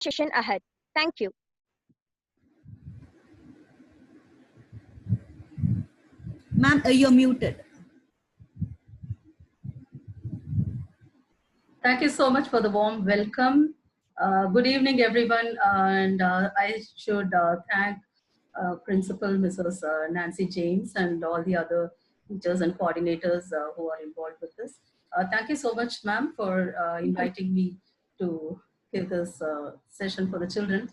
session ahead. Thank you. Ma'am, you're muted. Thank you so much for the warm welcome. Good evening, everyone. And I should thank Principal Mrs. Nancy James and all the other teachers and coordinators who are involved with this. Thank you so much, ma'am, for inviting me to give this session for the children.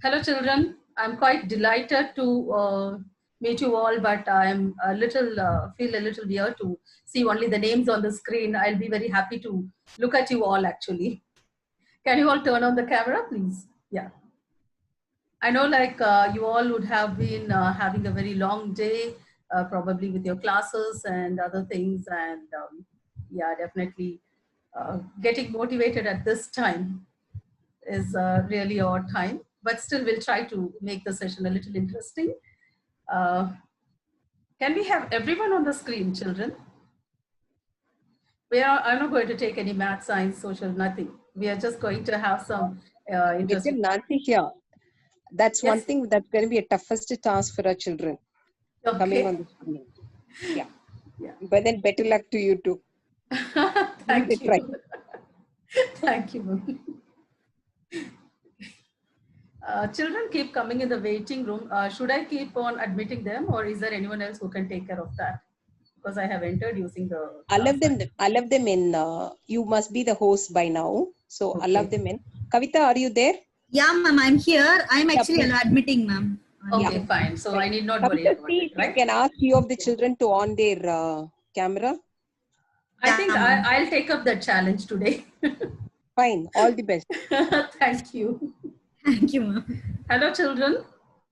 Hello, children. I'm quite delighted to meet you all, but I'm a little feel a little weird to see only the names on the screen. I'll be very happy to look at you all. Actually, can you all turn on the camera, please? Yeah. I know, like you all would have been having a very long day, probably with your classes and other things, and yeah, definitely getting motivated at this time is really odd time, but still we'll try to make the session a little interesting. Can we have everyone on the screen, children? I'm not going to take any math, science, social, nothing. We are just going to have some interesting. Nancy here. That's Yes. one thing that's going to be a toughest task for our children. Okay. Coming on the screen. Yeah. Yeah. But then better luck to you too. Thank you. Try. Thank you. Children keep coming in the waiting room. Should I keep on admitting them, or is there anyone else who can take care of that? Because I have entered using the. Allow them in. You must be the host by now. So Okay. allow them in. Kavita, are you there? Yeah, ma'am, I'm here. I'm actually admitting, ma'am. Okay, fine. So I need not worry Kavita, about see it, if right? you can ask few of the children to on their camera. I think I'll take up that challenge today. Fine. All the best. Thank you. Thank you, ma'am. Hello, children.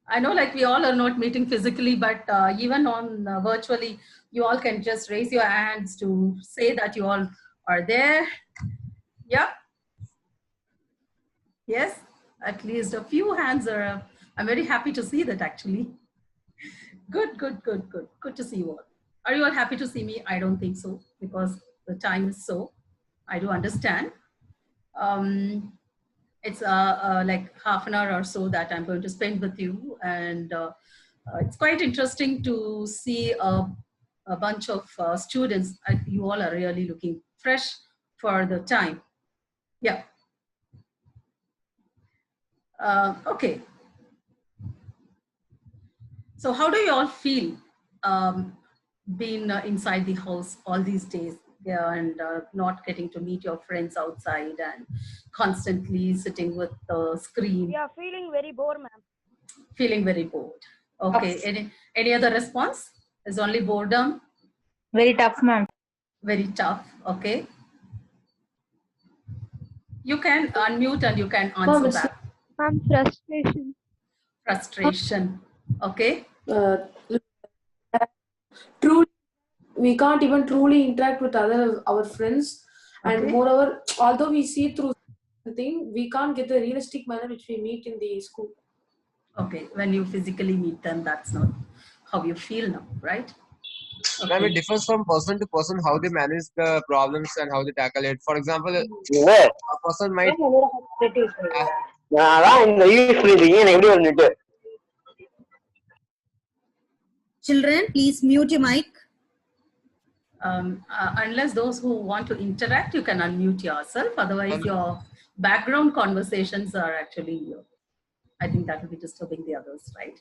I know, like, we all are not meeting physically, but even on virtually, you all can just raise your hands to say that you all are there. Yeah. Yes. At least a few hands are. I'm very happy to see that, actually. Good, good, good, good. Good to see you all. Are you all happy to see me? I don't think so, because the time is so. I do understand. It's like half an hour or so that I'm going to spend with you. And it's quite interesting to see a bunch of students. You all are really looking fresh for the time. Yeah. Okay. So how do you all feel being inside the house all these days? Yeah, and not getting to meet your friends outside and constantly sitting with the screen. We are feeling very bored, ma'am. Feeling very bored. Okay. Any other response? Is only boredom? Very tough, ma'am. Very tough. Okay. You can unmute and you can answer back. Ma'am, frustration. Frustration. Okay. Truly, we can't even truly interact with our friends, and Okay. moreover, although we see through something, we can't get the realistic manner which we meet in the school. Okay. When you physically meet them, that's not how you feel now, right? Ma'am, it differs from person to person how they manage the problems and how they tackle it. For example, a person might Children, please mute your mic. Unless those who want to interact, you can unmute yourself. Otherwise, your background conversations are actually, I think that will be disturbing the others, right?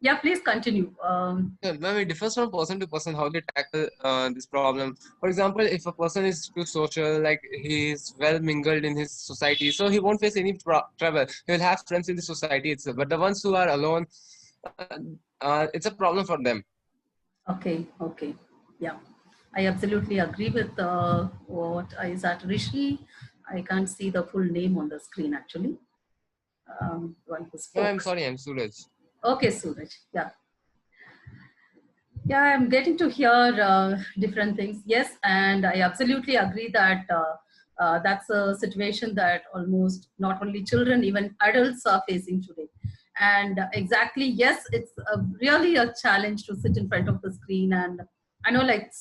Yeah, please continue. Ma'am, it differs from person to person how they tackle this problem. For example, if a person is too social, like he is well mingled in his society, so he won't face any trouble. He will have friends in the society itself. But the ones who are alone, it's a problem for them. Okay, okay. Yeah, I absolutely agree with what is that Rishi. I can't see the full name on the screen actually. One who spoke. No, I'm sorry, I'm Suraj. Okay, Suraj. Yeah. Yeah, I'm getting to hear different things. Yes, and I absolutely agree that that's a situation that almost not only children, even adults are facing today. And exactly, yes, it's really a challenge to sit in front of the screen. And I know, like,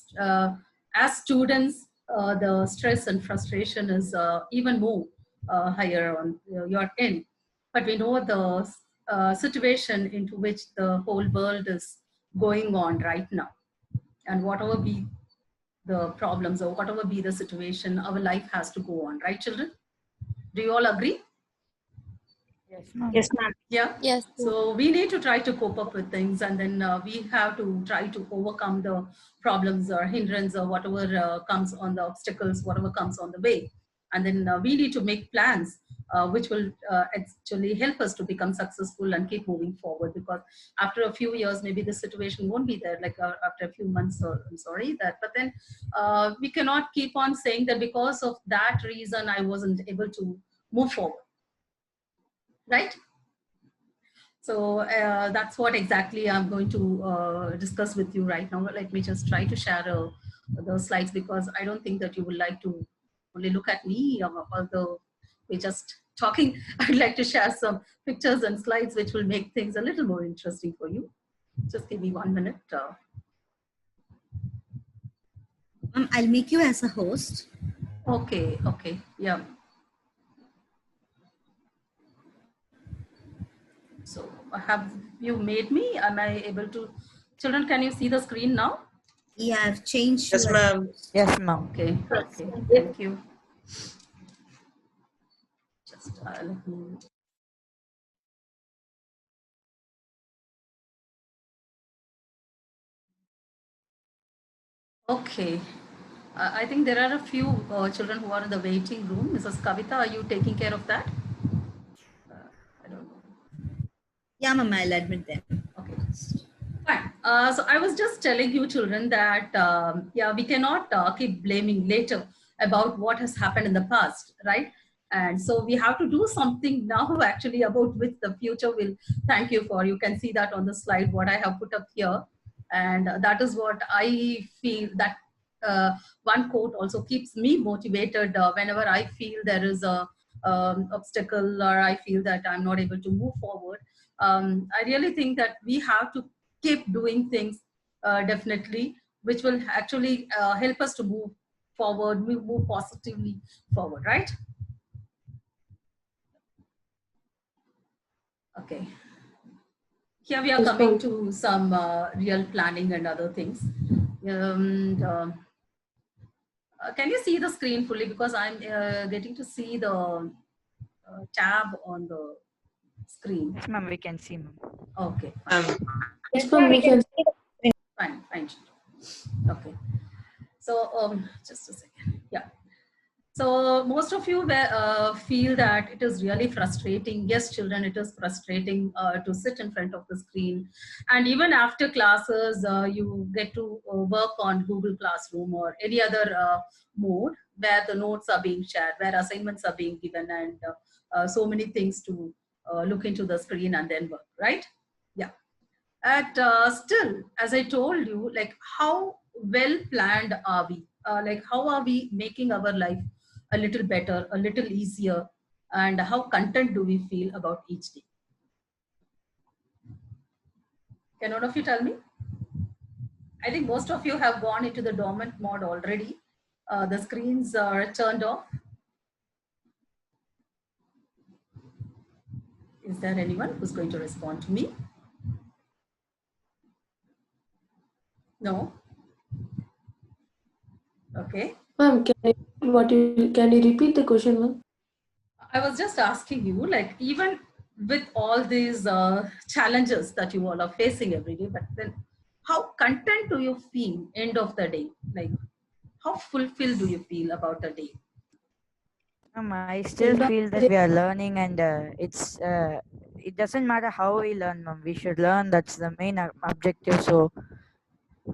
as students, the stress and frustration is even more higher on your end. But we know the situation into which the whole world is going on right now. And whatever be the problems or whatever be the situation, our life has to go on, right, children? Do you all agree? Yes, ma'am. Yeah. Yes. So we need to try to cope up with things, and then we have to try to overcome the problems or hindrance or whatever comes on the obstacles, whatever comes on the way. And then we need to make plans which will actually help us to become successful and keep moving forward. Because after a few years, maybe this situation won't be there, like after a few months, I'm sorry that, but then we cannot keep on saying that because of that reason, I wasn't able to move forward, right? So that's what exactly I'm going to discuss with you right now. Let me just try to share those slides, because I don't think that you would like to only look at me, although we're just talking. I'd like to share some pictures and slides which will make things a little more interesting for you. Just give me 1 minute. I'll make you as a host. Okay, yeah. So have you made me? Am I able to? Children, can you see the screen now? Yeah, I've changed. Yes, you as- ma'am. Yes, ma'am. Okay, thank you. Just let me. Okay, I think there are a few children who are in the waiting room. Mrs. Kavita, are you taking care of that? I don't know. Yeah, ma'am, I'll admit them. Okay. Fine. So I was just telling you children that, yeah, we cannot keep blaming later about what has happened in the past, right? And so we have to do something now actually about which the future will thank you for. You can see that on the slide, what I have put up here. And that is what I feel that one quote also keeps me motivated whenever I feel there is a obstacle or I feel that I'm not able to move forward. I really think that we have to keep doing things definitely, which will actually help us to move forward, move positively forward, right? Okay. Here we are Yes, coming ma'am. to some real planning and other things. Can you see the screen fully? Because I'm getting to see the tab on the screen. Yes, ma'am. We can see, ma'am. Okay, fine. Yes, ma'am. We can. Fine. Okay. So just a second. Yeah. So most of you feel that it is really frustrating. Yes, children, it is frustrating to sit in front of the screen. And even after classes, you get to work on Google Classroom or any other mode where the notes are being shared, where assignments are being given, and so many things to look into the screen and then work, right? Yeah. Still, as I told you, like how well planned are we? Like how are we making our life a little better, a little easier, and how content do we feel about each day? Can one of you tell me? I think most of you have gone into the dormant mode already. The screens are turned off. Is there anyone who's going to respond to me? No? Okay. Ma'am, can you repeat the question, ma'am? I was just asking you, like, even with all these challenges that you all are facing every day, but then how content do you feel end of the day? Like, how fulfilled do you feel about the day? I still feel that we are learning, and it doesn't matter how we learn, ma'am. We should learn. That's the main objective. So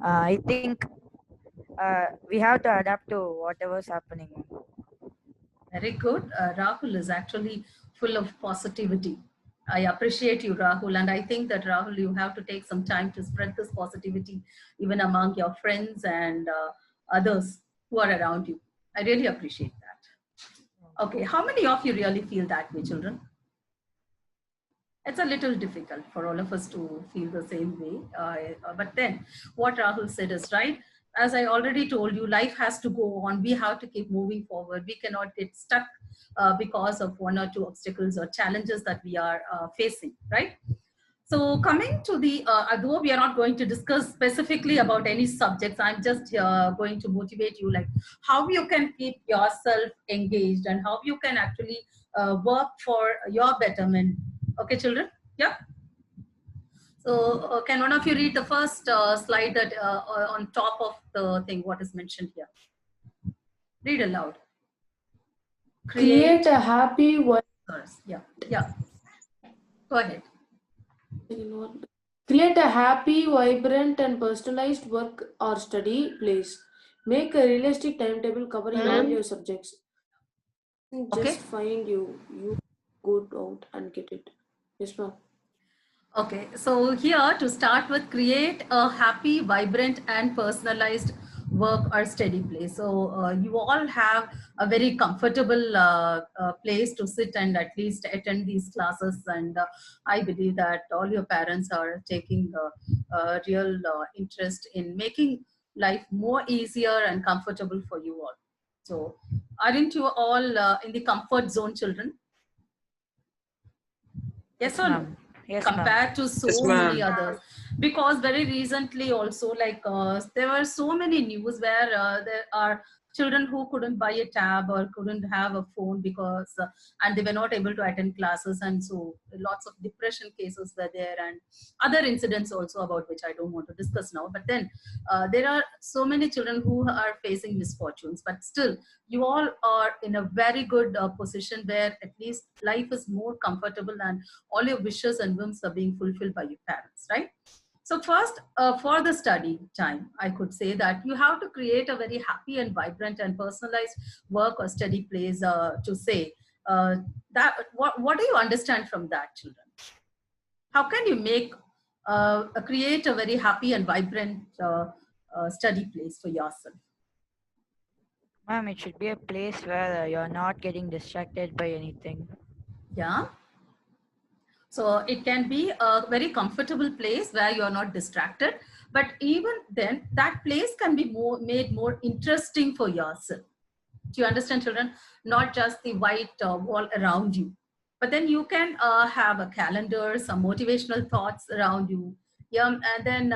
I think we have to adapt to whatever's happening. Very good. Rahul is actually full of positivity. I appreciate you, Rahul. And I think that, Rahul, you have to take some time to spread this positivity even among your friends and others who are around you. I really appreciate that. Okay, how many of you really feel that way, children? It's a little difficult for all of us to feel the same way. But then what Rahul said is right. as I already told you, life has to go on. We have to keep moving forward. We cannot get stuck because of one or two obstacles or challenges that we are facing, right? So coming to the, although we are not going to discuss specifically about any subjects, I'm just going to motivate you, like how you can keep yourself engaged and how you can actually work for your betterment. Okay, children? Yeah. So can one of you read the first slide that on top of the thing, what is mentioned here? Read aloud. Create a happy work. Yeah, yeah. Go ahead. Create a happy, vibrant, and personalized work or study place. Make a realistic timetable covering all your subjects. Just Okay. find you go out and get it. Yes, ma'am. Okay, so here to start with, create a happy, vibrant, and personalized work or study place. So you all have a very comfortable place to sit and at least attend these classes, and I believe that all your parents are taking a real interest in making life more easier and comfortable for you all. So aren't you all in the comfort zone, children? Yes or no? ma'am. Yes, ma'am. Compared to so Yes, many ma'am. others, because very recently also, like there were so many news where there are children who couldn't buy a tab or couldn't have a phone because and they were not able to attend classes, and so lots of depression cases were there and other incidents also, about which I don't want to discuss now. But then there are so many children who are facing misfortunes, but still you all are in a very good position where at least life is more comfortable and all your wishes and whims are being fulfilled by your parents, right? So first, for the study time, I could say that you have to create a very happy and vibrant and personalized work or study place to say that. What do you understand from that, children? How can you make create a very happy and vibrant study place for yourself? Ma'am, it should be a place where you're not getting distracted by anything. Yeah. So it can be a very comfortable place where you are not distracted, but even then that place can be made more interesting for yourself. Do you understand, children? Not just the white wall around you, but then you can have a calendar, some motivational thoughts around you. Yeah, and then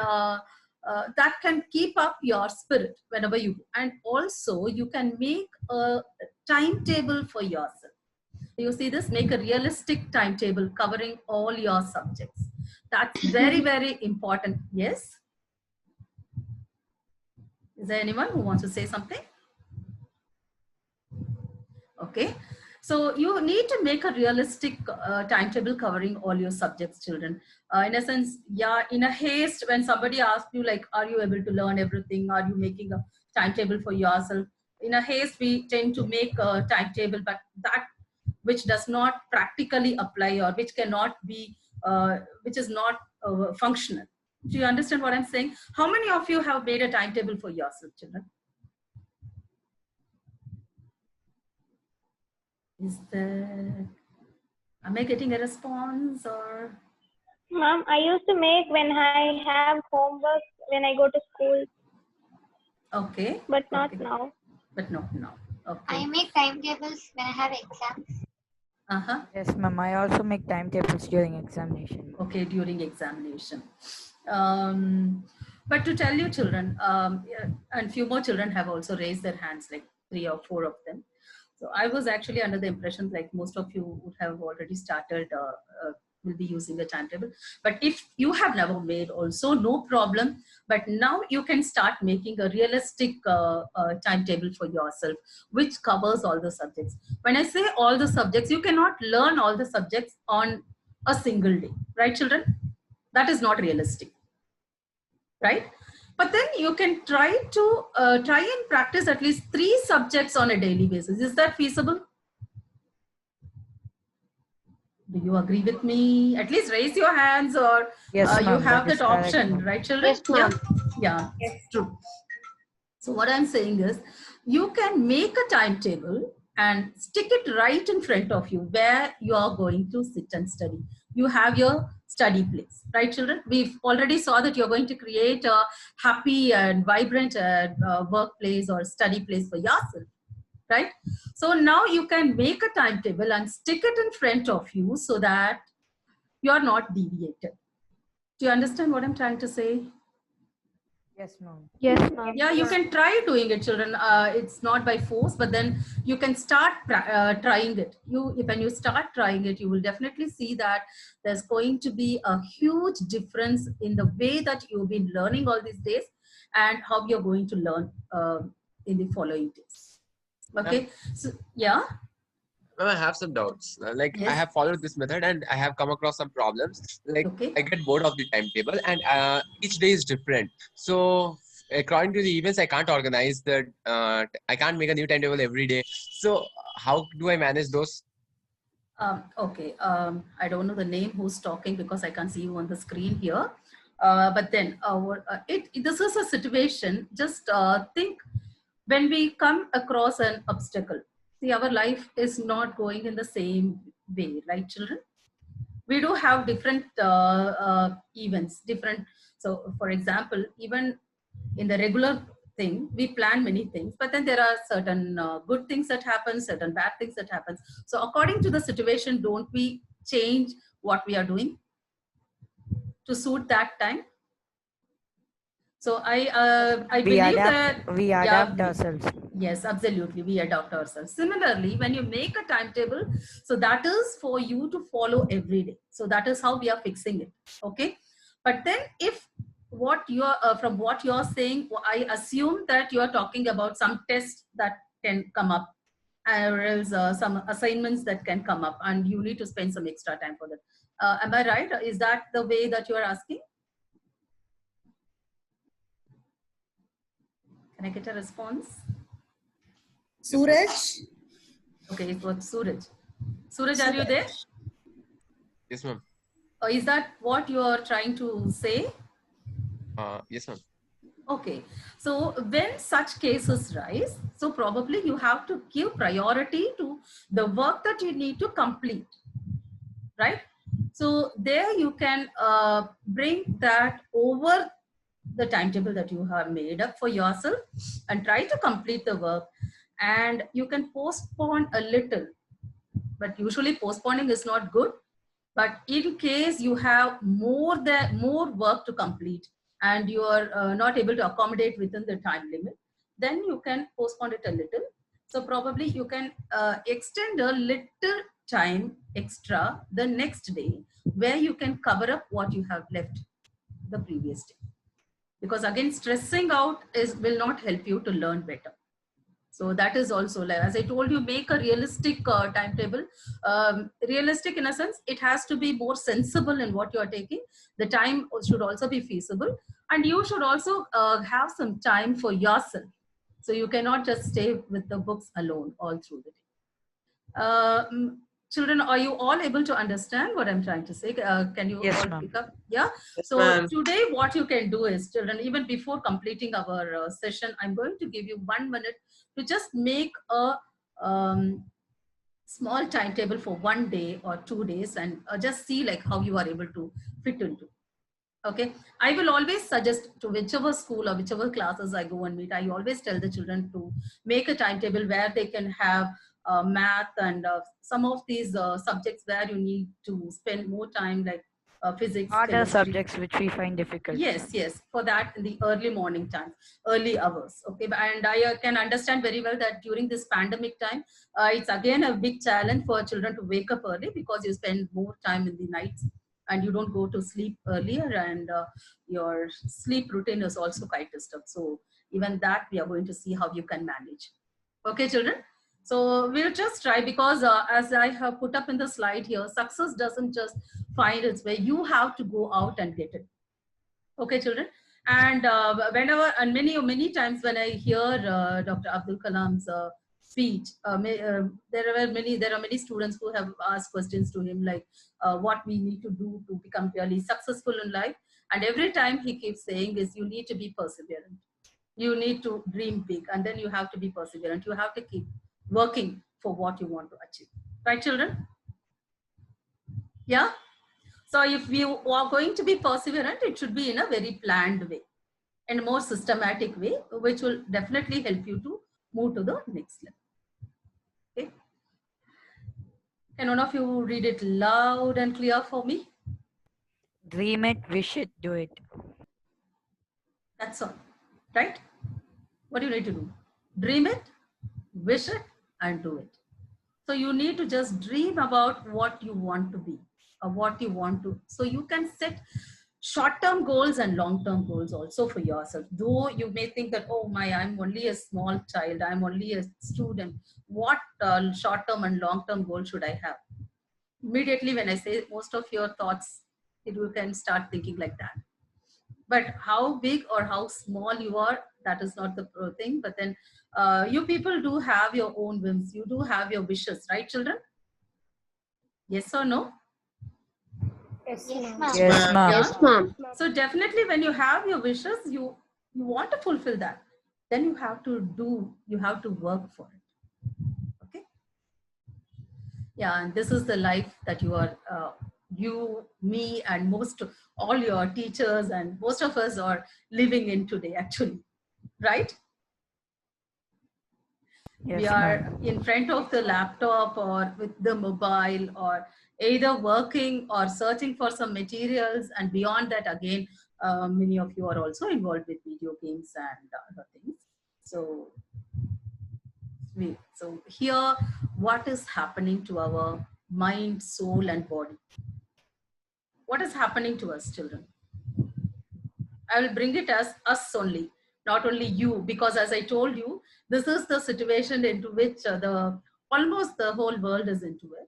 that can keep up your spirit whenever you, and also you can make a timetable for yourself. You see this? Make a realistic timetable covering all your subjects. That's very, very important. Yes? Is there anyone who wants to say something? Okay. So you need to make a realistic timetable covering all your subjects, children. In a sense, yeah, in a haste, when somebody asks you, like, are you able to learn everything? Are you making a timetable for yourself? In a haste, we tend to make a timetable, but that which does not practically apply or which cannot be, which is not functional. Do you understand what I'm saying? How many of you have made a timetable for yourself, children? Is there, am I getting a response or? Ma'am, I used to make when I have homework when I go to school, Okay. but not Okay. now. But not now. Okay. I make timetables when I have exams. Uh-huh. Yes, ma'am. I also make timetables during examination. Okay, during examination. But to tell you, children, yeah, and few more children have also raised their hands, like 3 or 4 of them. So I was actually under the impression like most of you would have already started, will be using the timetable. But if you have never made also, no problem. But now you can start making a realistic timetable for yourself, which covers all the subjects. When I say all the subjects, you cannot learn all the subjects on a single day, right, children? That is not realistic, right? But then you can try and practice at least 3 subjects on a daily basis. Is that feasible? Do you agree with me? At least raise your hands, or Yes, you ma'am, have that is that correct, option, ma'am. right, children? Yes, ma'am. Yeah, it's true. So what I'm saying is, you can make a timetable and stick it right in front of you where you are going to sit and study. You have your study place, right, children? We've already saw that you're going to create a happy and vibrant workplace or study place for yourself, right? So now you can make a timetable and stick it in front of you so that you're not deviated. Do you understand what I'm trying to say? Yes, ma'am. Yes, ma'am. Yeah, you can try doing it, children. It's not by force, but then you can start trying it. When you start trying it, you will definitely see that there's going to be a huge difference in the way that you've been learning all these days and how you're going to learn in the following days. Okay, so yeah. Well, I have some doubts. Like I Yes. have followed this method and I have come across some problems. Like Okay. I get bored of the timetable and each day is different. So according to the events, I can't organize the. I can't make a new timetable every day. So how do I manage those? Okay. I don't know the name who's talking because I can't see you on the screen here. But then this is a situation. Just think when we come across an obstacle. See, our life is not going in the same way, right, children? We do have different events, different. So, for example, even in the regular thing, we plan many things, but then there are certain good things that happen, certain bad things that happen. So, according to the situation, don't we change what we are doing to suit that time? So, I believe that We adapt ourselves. Yes, absolutely. We adapt ourselves. Similarly, when you make a timetable, so that is for you to follow every day. So that is how we are fixing it. Okay. But then if what you're, from what you're saying, I assume that you're talking about some tests that can come up or else some assignments that can come up and you need to spend some extra time for that. Am I right? Is that the way that you are asking? Can I get a response? Suraj? Okay, it was Suraj. Suraj, are you there? Yes, ma'am. Is that what you are trying to say? Yes, ma'am. Okay. So when such cases rise, so probably you have to give priority to the work that you need to complete, right? So there you can bring that over the timetable that you have made up for yourself and try to complete the work. And you can postpone a little, but usually postponing is not good. But in case you have more work to complete and you are not able to accommodate within the time limit, then you can postpone it a little. So probably you can extend a little time extra the next day where you can cover up what you have left the previous day. Because again, stressing out will not help you to learn better. So that is also, like, as I told you, make a realistic timetable. Realistic in a sense, it has to be more sensible in what you are taking. The time should also be feasible. And you should also have some time for yourself. So you cannot just stay with the books alone all through the day. Children, are you all able to understand what I'm trying to say? Can you Yes, all ma'am. pick up? Yeah. Yes, So ma'am. today what you can do is, children, even before completing our session, I'm going to give you 1 minute to just make a small timetable for 1 day or 2 days and just see like how you are able to fit into. Okay. I will always suggest to whichever school or whichever classes I go and meet, I always tell the children to make a timetable where they can have math and some of these subjects where you need to spend more time, like physics, Other chemistry. subjects which we find difficult. Yes, yes, for that in the early morning time, early hours. Okay, and I can understand very well that during this pandemic time, it's again a big challenge for children to wake up early because you spend more time in the nights and you don't go to sleep earlier, and your sleep routine is also quite disturbed. So even that we are going to see how you can manage. Okay, children. So we'll just try, because as I have put up in the slide here, success doesn't just find its way. You have to go out and get it. Okay, children. And whenever, and many times when I hear Dr. Abdul Kalam's speech, there are many students who have asked questions to him, like what we need to do to become really successful in life. And every time he keeps saying is, you need to be perseverant. You need to dream big, and then you have to be perseverant. You have to keep working for what you want to achieve. Right, children? Yeah? So if you are going to be perseverant, it should be in a very planned way and a more systematic way, which will definitely help you to move to the next level. Okay? Can one of you read it loud and clear for me? Dream it, wish it, do it. That's all, right? What do you need to do? Dream it, wish it, and do it. So you need to just dream about what you want to be or what you want to. So you can set short-term goals and long-term goals also for yourself. Though you may think that, oh my, I'm only a small child, I'm only a student. What short-term and long-term goal should I have? Immediately when I say most of your thoughts, you can start thinking like that. But how big or how small you are, that is not the thing. But then you people do have your own whims. You do have your wishes, right, children? Yes or no? Yes, ma'am. Yes, ma'am. Yes, ma'am. So definitely when you have your wishes, you want to fulfill that. Then you have to work for it. Okay. Yeah, and this is the life that you are, you, me, and all your teachers and most of us are living in today, actually, right? Yes, We are ma'am. in front of the laptop or with the mobile, or either working or searching for some materials, and beyond that again, many of you are also involved with video games and other things. So here, what is happening to our mind, soul, and body? What is happening to us, children? I will bring it as us only, not only you, because as I told you, this is the situation into which almost the whole world is into it,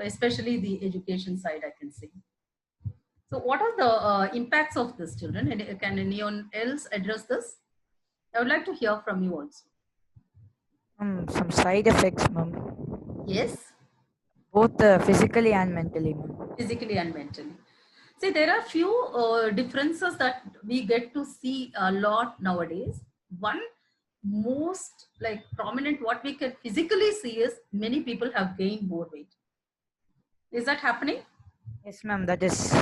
especially the education side, I can say. So what are the impacts of this, children? And can anyone else address this? I would like to hear from you also. Some side effects, ma'am. Yes, Both physically and mentally, ma'am. physically and mentally. See, there are few differences that we get to see a lot nowadays. One most like prominent, what we can physically see is many people have gained more weight. Is that happening? Yes, ma'am. That is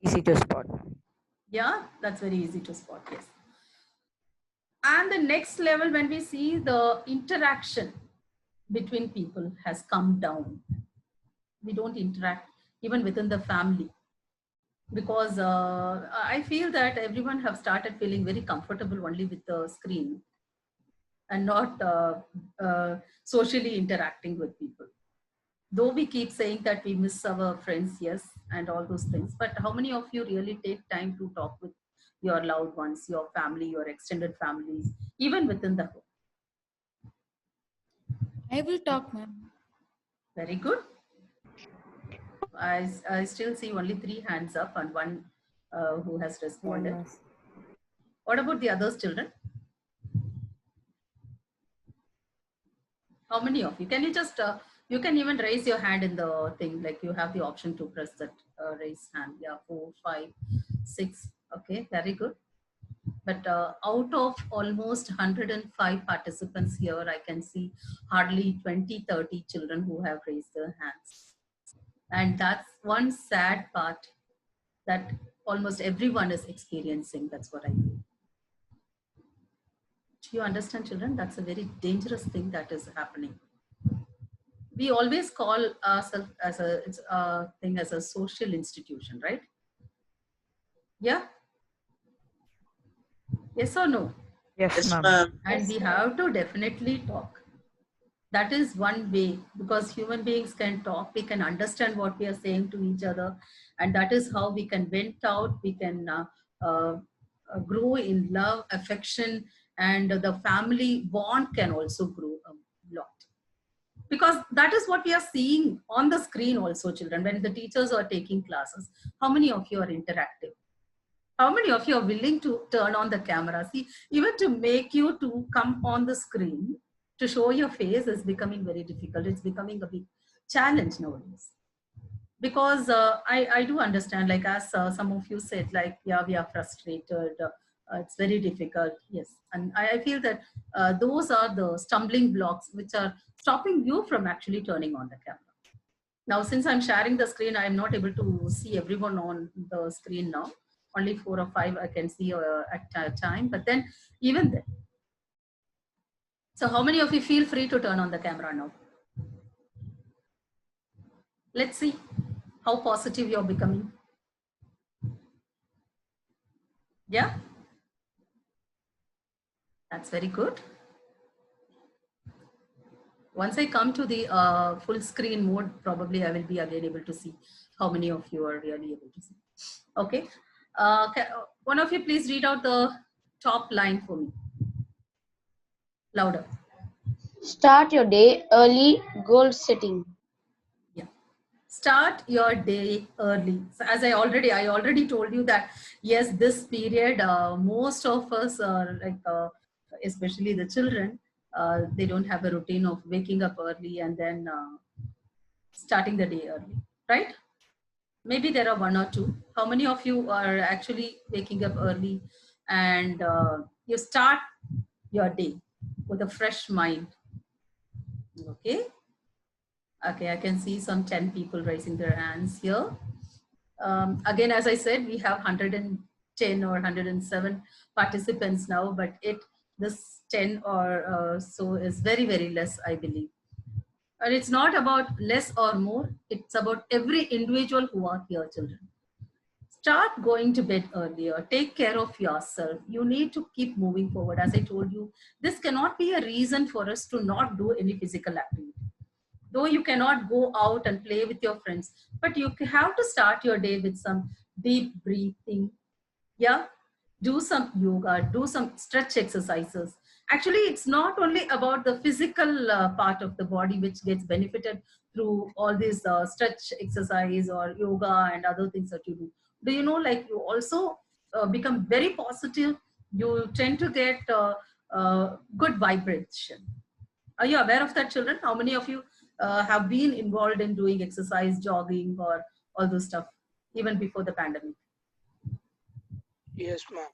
easy to spot. Yeah, that's very easy to spot, yes. And the next level, when we see the interaction between people has come down. We don't interact even within the family, because I feel that everyone have started feeling very comfortable only with the screen and not socially interacting with people. Though we keep saying that we miss our friends, yes, and all those things, but how many of you really take time to talk with your loved ones, your family, your extended families, even within the home? I will talk, ma'am. Very good. I still see only 3 hands up and one who has responded. Yes. What about the others, children? How many of you? Can you just, you can even raise your hand in the thing, like you have the option to press that raise hand. Yeah, 4, 5, 6. Okay, very good. But out of almost 105 participants here, I can see hardly 20, 30 children who have raised their hands. And that's one sad part that almost everyone is experiencing. That's what I mean. Do you understand, children? That's a very dangerous thing that is happening. We always call ourselves as a thing as a social institution, right? Yeah? Yes or no? Yes, ma'am. And we have to definitely talk. That is one way, because human beings can talk, we can understand what we are saying to each other, and that is how we can vent out, we can grow in love, affection, and the family bond can also grow a lot. Because that is what we are seeing on the screen also, children. When the teachers are taking classes, how many of you are interactive? How many of you are willing to turn on the camera? See, even to make you to come on the screen, to show your face is becoming very difficult. It's becoming a big challenge nowadays. Because I do understand, like as some of you said, like, yeah, we are frustrated. It's very difficult. Yes. And I feel that those are the stumbling blocks which are stopping you from actually turning on the camera. Now, since I'm sharing the screen, I'm not able to see everyone on the screen now. Only 4 or 5 I can see at a time. But then, even then. So how many of you feel free to turn on the camera now? Let's see how positive you're becoming. Yeah? That's very good. Once I come to the full screen mode, probably I will be again able to see how many of you are really able to see. Okay. One of you please read out the top line for me. Louder. Start your day early, goal setting. Yeah. Start your day early. So as I already told you that, yes, this period, most of us are like, especially the children, they don't have a routine of waking up early and then starting the day early, right? Maybe there are 1 or 2. How many of you are actually waking up early and you start your day with a fresh mind? Okay. Okay, I can see some 10 people raising their hands here. Again, as I said, we have 110 or 107 participants now, but this 10 or so is very, very less, I believe. And it's not about less or more. It's about every individual who are here, children. Start going to bed earlier. Take care of yourself. You need to keep moving forward. As I told you, this cannot be a reason for us to not do any physical activity. Though you cannot go out and play with your friends, but you have to start your day with some deep breathing. Yeah, do some yoga, do some stretch exercises. Actually, it's not only about the physical part of the body which gets benefited through all these stretch exercise or yoga and other things that you do. Do you know, like, you also become very positive. You tend to get good vibration. Are you aware of that, children? How many of you have been involved in doing exercise, jogging, or all those stuff, even before the pandemic? Yes, ma'am.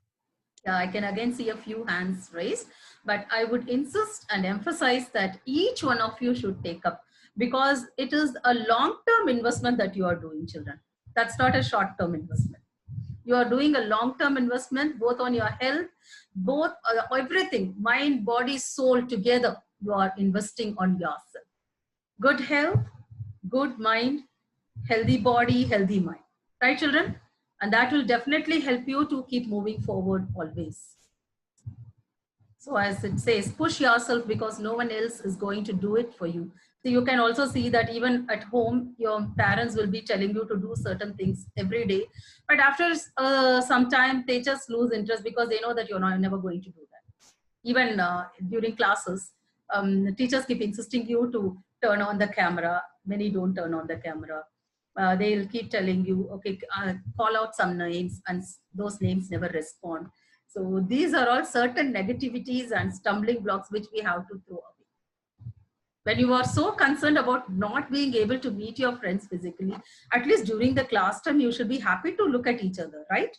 Yeah, I can again see a few hands raised, but I would insist and emphasize that each one of you should take up, because it is a long-term investment that you are doing, children. That's not a short-term investment. You are doing a long-term investment, both on your health, both everything, mind, body, soul together. You are investing on yourself. Good health, good mind, healthy body, healthy mind. Right, children? And that will definitely help you to keep moving forward always. So as it says, push yourself, because no one else is going to do it for you. So you can also see that even at home, your parents will be telling you to do certain things every day. But after some time, they just lose interest because they know that you're never going to do that. Even during classes, teachers keep insisting you to turn on the camera. Many don't turn on the camera. They'll keep telling you, okay, call out some names, and those names never respond. So these are all certain negativities and stumbling blocks which we have to throw away. When you are so concerned about not being able to meet your friends physically, at least during the class time, you should be happy to look at each other, right?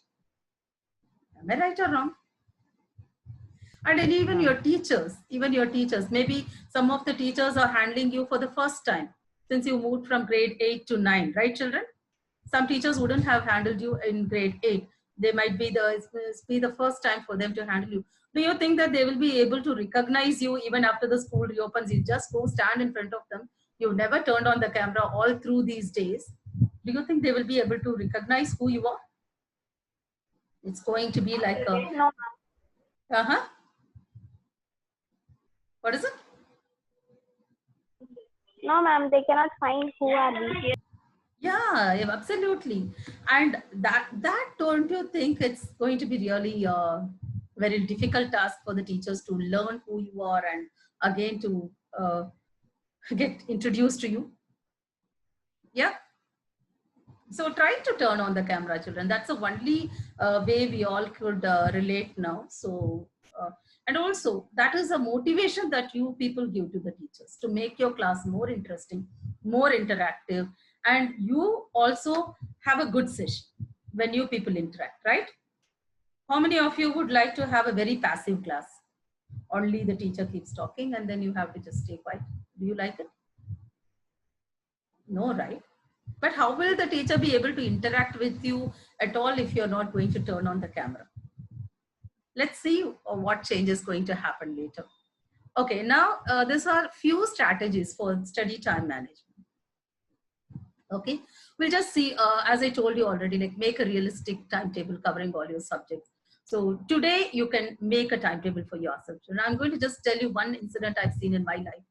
Am I right or wrong? And then even your teachers, maybe some of the teachers are handling you for the first time since you moved from grade 8 to 9, right, children? Some teachers wouldn't have handled you in grade 8. They might be the first time for them to handle you. Do you think that they will be able to recognize you even after the school reopens? You just go stand in front of them. You've never turned on the camera all through these days. Do you think they will be able to recognize who you are? It's going to be like a... No. What is it? No, ma'am, they cannot find who are we. Yeah, absolutely. And that don't you think it's going to be really a very difficult task for the teachers to learn who you are and again to get introduced to you? Yeah. So try to turn on the camera, children. That's the only way we all could relate now. So, and also that is a motivation that you people give to the teachers to make your class more interesting, more interactive, and you also have a good session when you people interact, right? How many of you would like to have a very passive class? Only the teacher keeps talking and then you have to just stay quiet. Do you like it? No, right? But how will the teacher be able to interact with you at all if you're not going to turn on the camera? Let's see what change is going to happen later. Okay, now these are few strategies for study time management. Okay, we'll just see, as I told you already, like make a realistic timetable covering all your subjects. So today you can make a timetable for yourself. And I'm going to just tell you one incident I've seen in my life.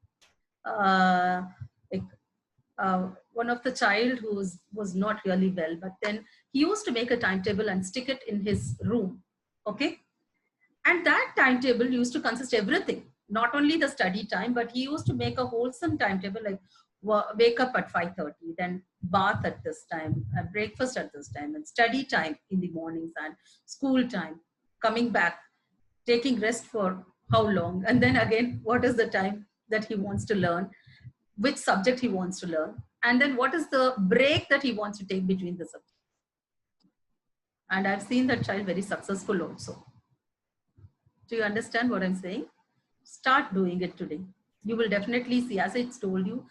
One of the child who was not really well, but then he used to make a timetable and stick it in his room. Okay, and that timetable used to consist everything, not only the study time, but he used to make a wholesome timetable, like wake up at 5:30, then bath at this time, breakfast at this time, and study time in the mornings, and school time, coming back, taking rest for how long, and then again, what is the time that he wants to learn, which subject he wants to learn, and then what is the break that he wants to take between the subjects. And I've seen that child very successful also. Do you understand what I'm saying? Start doing it today. You will definitely see, as I told you,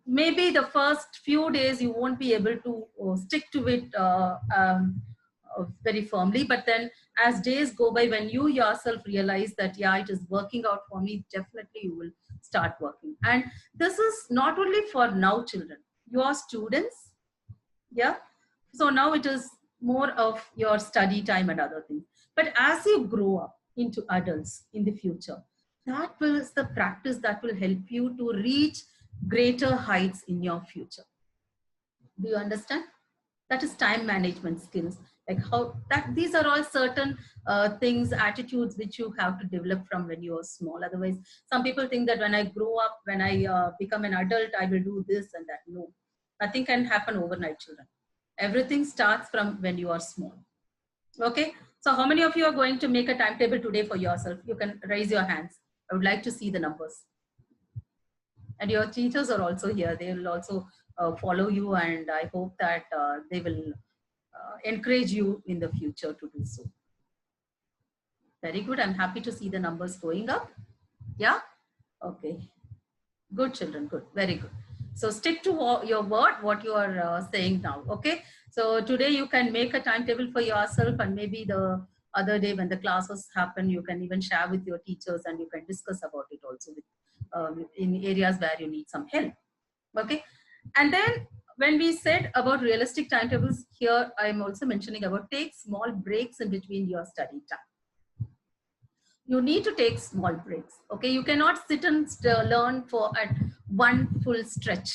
maybe the first few days you won't be able to stick to it very firmly, but then as days go by, when you yourself realize that, yeah, it is working out for me, definitely you will start working. And this is not only for now children, your students, yeah. So now it is more of your study time and other things. But as you grow up into adults in the future, that is the practice that will help you to reach greater heights in your future. Do you understand? That is time management skills. Like how that these are all certain things, attitudes which you have to develop from when you are small. Otherwise, some people think that when I grow up, when I become an adult, I will do this and that. No, nothing can happen overnight, children. Everything starts from when you are small. Okay. So how many of you are going to make a timetable today for yourself? You can raise your hands. I would like to see the numbers. And your teachers are also here. They will also follow you, and I hope that they will encourage you in the future to do so. Very good. I'm happy to see the numbers going up. Yeah. Okay. Good, children. Good. Very good. So stick to your word, what you are saying now. Okay. So today you can make a timetable for yourself, and maybe the other day when the classes happen, you can even share with your teachers and you can discuss about it also with, in areas where you need some help. Okay. And then when we said about realistic timetables, here I'm also mentioning about take small breaks in between your study time. You need to take small breaks. Okay. You cannot sit and learn for at one full stretch.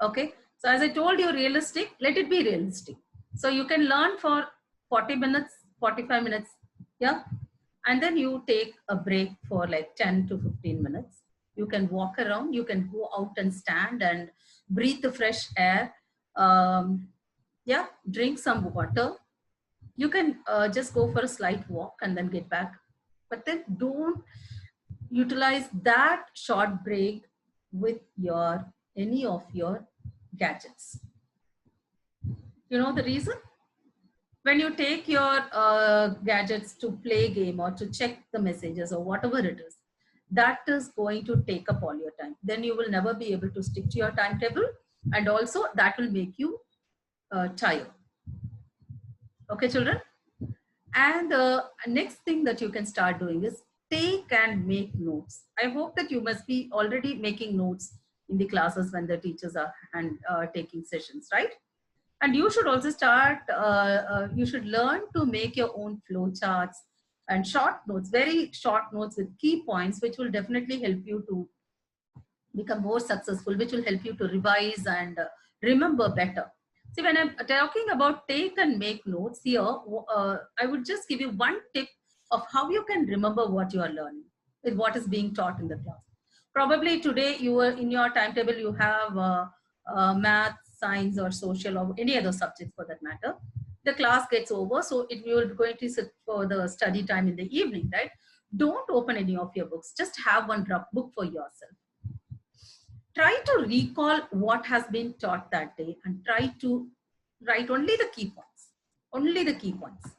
Okay. So as I told you, realistic, let it be realistic. So you can learn for 40 minutes, 45 minutes. Yeah. And then you take a break for like 10 to 15 minutes. You can walk around, you can go out and stand and breathe the fresh air. Yeah, drink some water. You can just go for a slight walk and then get back. But then don't utilize that short break with any of your gadgets. You know the reason? When you take your gadgets to play game or to check the messages or whatever it is, that is going to take up all your time. Then you will never be able to stick to your timetable, and also that will make you tired. Okay, children? And the next thing that you can start doing is take and make notes. I hope that you must be already making notes in the classes when the teachers are taking sessions, right? And you should also start, you should learn to make your own flow charts and short notes, very short notes with key points, which will definitely help you to become more successful, which will help you to revise and remember better. See, when I'm talking about take and make notes here, I would just give you one tip of how you can remember what you are learning, with what is being taught in the class. Probably today you are in your timetable, you have math, science, or social, or any other subjects for that matter. The class gets over, so you are going to sit for the study time in the evening, right? Don't open any of your books. Just have one rough book for yourself. Try to recall what has been taught that day and try to write only the key points. Only the key points.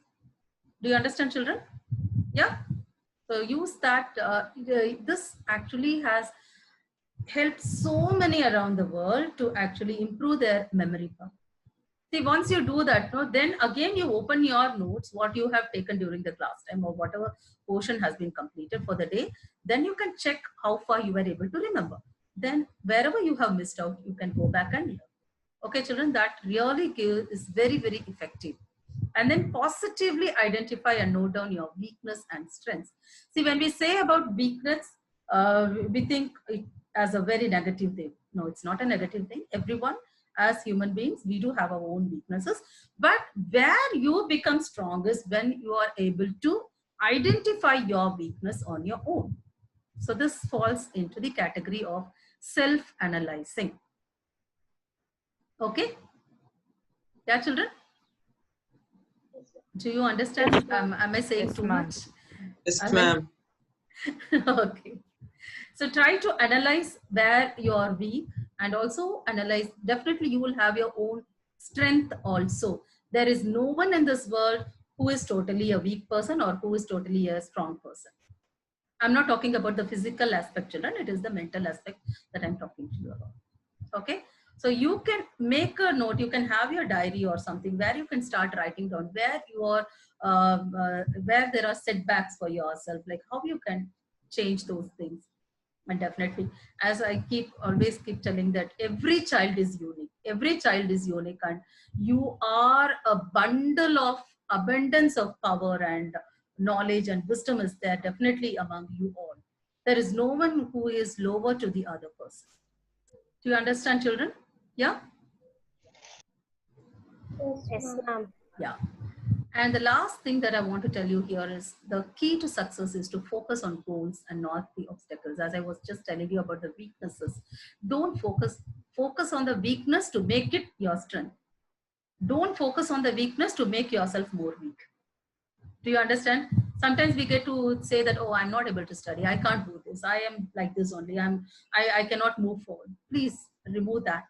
Do you understand, children? Yeah. So use that. This actually has helped so many around the world to actually improve their memory power. See, once you do that, no, then again you open your notes, what you have taken during the class time or whatever portion has been completed for the day. Then you can check how far you were able to remember. Then wherever you have missed out, you can go back and learn. Okay, children, that really is very, very effective. And then positively identify and note down your weakness and strengths. See, when we say about weakness, we think it as a very negative thing. No, it's not a negative thing. Everyone, as human beings, we do have our own weaknesses. But where you become strong is when you are able to identify your weakness on your own. So this falls into the category of self-analyzing. Okay? Yeah, children? Do you understand? Am I saying too much? Yes, ma'am. Okay. So try to analyze where you are weak and also analyze. Definitely you will have your own strength also. There is no one in this world who is totally a weak person or who is totally a strong person. I'm not talking about the physical aspect, children. It is the mental aspect that I'm talking to you about. Okay. So you can make a note, you can have your diary or something where you can start writing down where you are, where there are setbacks for yourself, like how you can change those things. And definitely, as I always keep telling that every child is unique. Every child is unique and you are a bundle of abundance of power and knowledge and wisdom is there definitely among you all. There is no one who is lower to the other person. Do you understand, children? Yeah? Yes, ma'am. Yeah. And the last thing that I want to tell you here is the key to success is to focus on goals and not the obstacles. As I was just telling you about the weaknesses. Don't focus on the weakness to make it your strength. Don't focus on the weakness to make yourself more weak. Do you understand? Sometimes we get to say that, oh, I'm not able to study. I can't do this. I am like this only. I cannot move forward. Please remove that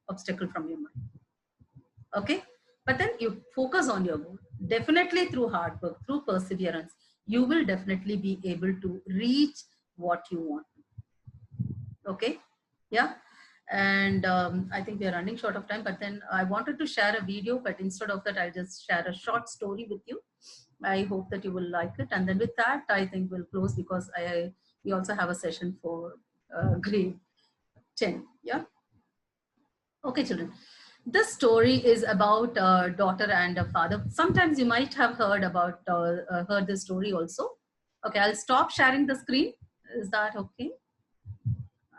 obstacle from your mind. Okay? But then you focus on your goal. Definitely through hard work, through perseverance, you will definitely be able to reach what you want. Okay? Yeah? And I think we are running short of time, but then I wanted to share a video, but instead of that, I'll just share a short story with you. I hope that you will like it. And then with that, I think we'll close because we also have a session for grade 10. Yeah? Okay, children. This story is about a daughter and a father. Sometimes you might have heard about heard this story also. Okay, I'll stop sharing the screen. Is that okay?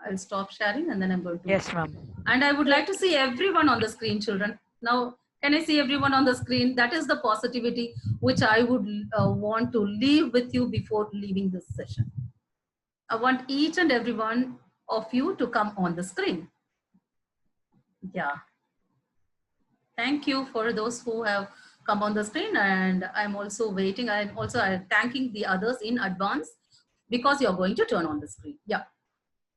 I'll stop sharing and then I'm going to. Yes, ma'am. And I would like to see everyone on the screen, children. Now, can I see everyone on the screen? That is the positivity which I would want to leave with you before leaving this session. I want each and every one of you to come on the screen. Yeah. Thank you for those who have come on the screen, and I'm also waiting. I'm also thanking the others in advance because you're going to turn on the screen. Yeah.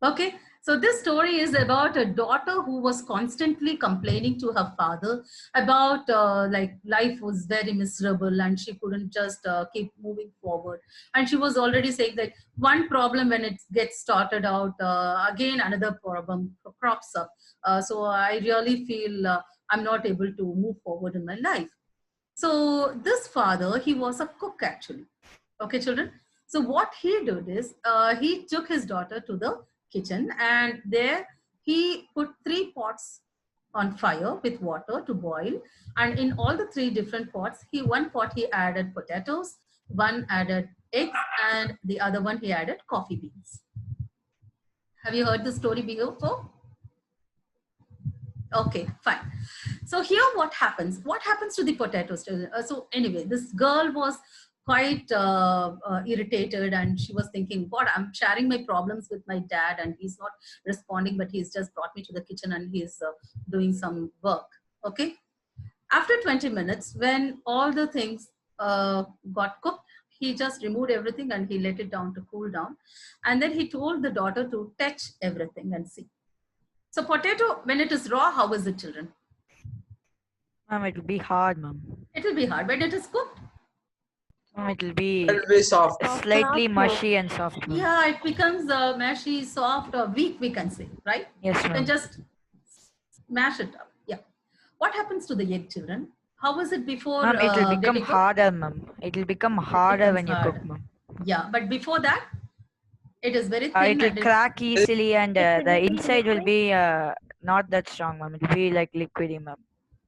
Okay. So this story is about a daughter who was constantly complaining to her father about like life was very miserable and she couldn't just keep moving forward. And she was already saying that one problem when it gets started out, again another problem crops up. So I really feel I'm not able to move forward in my life. So this father, he was a cook actually. Okay, children. So what he did is he took his daughter to the kitchen and there he put 3 pots on fire with water to boil, and in all the 3 different pots, one pot he added potatoes, one added eggs, and the other one he added coffee beans. Have you heard this story before? Okay, fine. So here what happens to the potatoes? So anyway, this girl was quite irritated and she was thinking, God, I'm sharing my problems with my dad and he's not responding, but he's just brought me to the kitchen and he's doing some work. Okay. After 20 minutes, when all the things got cooked, he just removed everything and he let it down to cool down. And then he told the daughter to touch everything and see. So potato, when it is raw, how is it, children? Ma'am, it will be hard, ma'am. It will be hard. When it is cooked? It will be It'll be soft. slightly mushy and soft. Ma'am. Yeah, it becomes mashy, soft, or weak, we can say, right? Yes, You can ma'am. just mash it up. Yeah. What happens to the egg, children? How was it before Ma'am, it will become getting cooked? harder, ma'am. It will become harder becomes when you cook, hard. ma'am. Yeah, but before that, it is very thin. It will and crack easily, and It the will be inside will liquid? be not that strong, ma'am. It will be like liquidy, ma'am.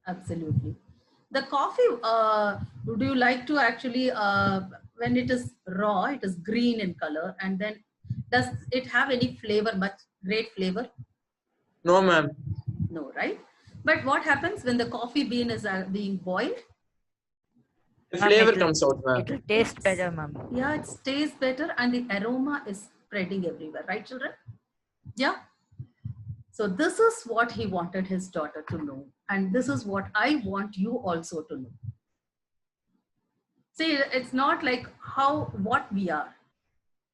Absolutely. The coffee, would you like to actually, when it is raw, it is green in color, and then does it have any flavor, much great flavor? No, ma'am. No, right? But what happens when the coffee bean is being boiled? The Ma'am, flavor comes out, ma'am. it will taste better, ma'am. Yeah, it tastes better and the aroma is spreading everywhere, right, children? Yeah. So this is what he wanted his daughter to know. And this is what I want you also to know. See, it's not like what we are,